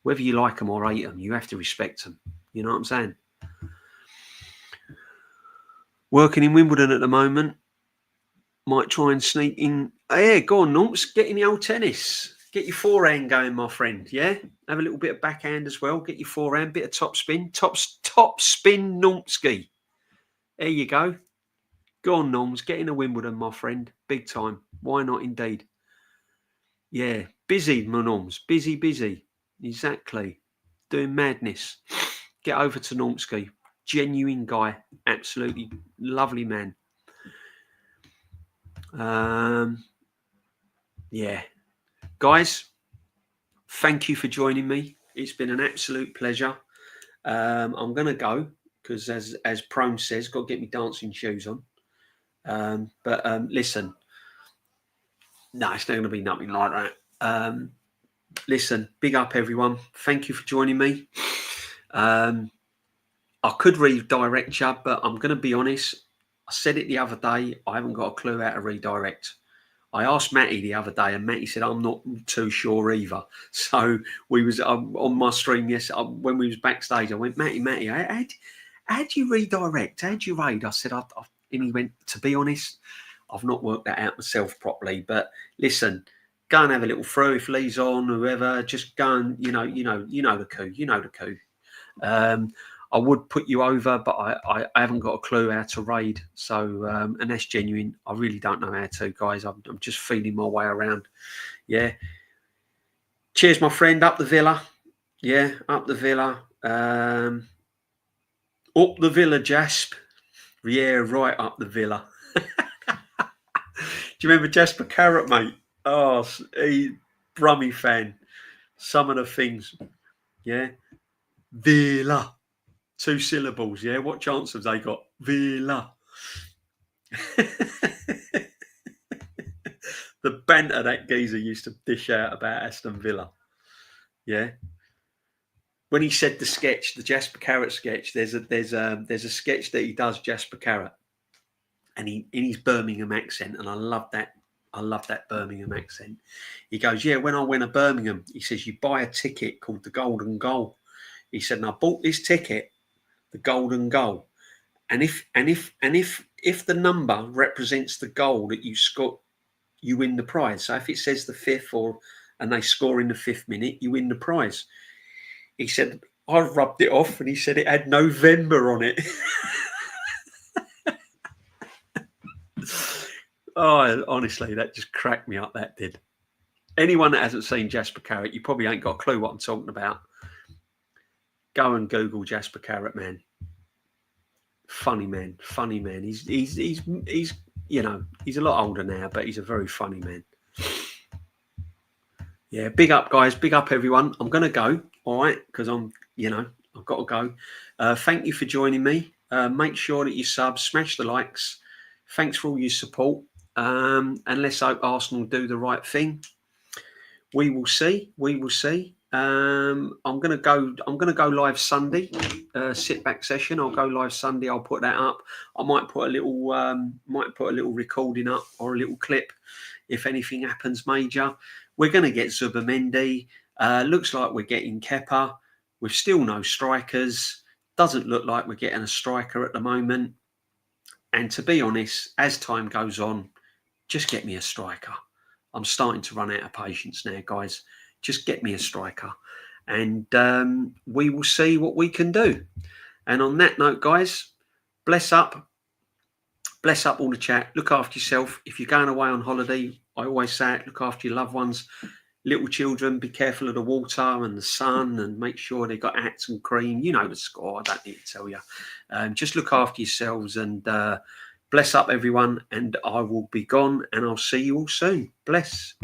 Whether you like them or hate them, you have to respect them. You know what I'm saying? Working in Wimbledon at the moment. Might try and sneak in. Oh, yeah, go on, Norms. Get in the old tennis. Get your forehand going, my friend. Yeah? Have a little bit of backhand as well. Get your forehand, bit of top spin. Top spin, Normski. There you go. Go on, Norms. Get in a Wimbledon, my friend. Big time. Why not, indeed? Yeah. Busy, my Norms. Busy. Exactly. Doing madness. Get over to Normski. Genuine guy. Absolutely lovely man. Yeah. Guys, thank you for joining me. It's been an absolute pleasure. I'm going to go because, as Prone says, got to get me dancing shoes on. But listen, no, it's not going to be nothing like that. Listen, big up everyone. Thank you for joining me. I could redirect you, but I'm going to be honest. I said it the other day. I haven't got a clue how to redirect. I asked Matty the other day, and Matty said, I'm not too sure either. So we was on my stream yesterday, when we was backstage, I went, Matty, how do you redirect? How do you raid? I said, and he went, to be honest, I've not worked that out myself properly. But listen, go and have a little throw if Lee's on, whoever, just go and, you know the coup. I would put you over, but I haven't got a clue how to raid. So, and that's genuine. I really don't know how to, guys. I'm just feeling my way around. Yeah. Cheers, my friend. Up the Villa. Yeah, up the Villa. Up the Villa, Jasp. Yeah, right up the Villa. Do you remember Jasper Carrot, mate? Oh, he Brummy fan. Some of the things. Yeah. Villa. 2 syllables, yeah? What chance have they got? Villa. The banter that geezer used to dish out about Aston Villa. Yeah. When he said the sketch, the Jasper Carrot sketch, there's a sketch that he does, Jasper Carrot, and he in his Birmingham accent, and I love that Birmingham accent. He goes, yeah, when I went to Birmingham, he says, you buy a ticket called the Golden Goal. He said, and I bought this ticket, the Golden Goal. And if the number represents the goal that you score, you win the prize. So if it says the 5th and they score in the 5th minute, you win the prize. He said, I rubbed it off, and he said it had November on it. Oh, honestly, that just cracked me up. That did. Anyone that hasn't seen Jasper Carrot, you probably ain't got a clue what I'm talking about. Go and Google Jasper Carrot, man. Funny man. He's you know, he's a lot older now, but he's a very funny man. Yeah, big up, guys. Big up, everyone. I'm going to go, all right, because I've got to go. Thank you for joining me. Make sure that you sub, smash the likes. Thanks for all your support. And let's hope Arsenal do the right thing. We will see. I'm gonna go live Sunday, sit back session. I'll go live Sunday. I'll put that up. I might put a little recording up or a little clip if anything happens major. We're gonna get Zuba Mendy. Looks like we're getting Kepa. We've still no strikers. Doesn't look like we're getting a striker at the moment. And to be honest, as time goes on, just get me a striker. I'm starting to run out of patience now, guys. Just get me a striker, and we will see what we can do. And on that note, guys, bless up all the chat. Look after yourself. If you're going away on holiday, I always say it, look after your loved ones. Little children, be careful of the water and the sun, and make sure they've got hats and cream. You know the score. I don't need to tell you. Just look after yourselves, and bless up everyone. And I will be gone, and I'll see you all soon. Bless.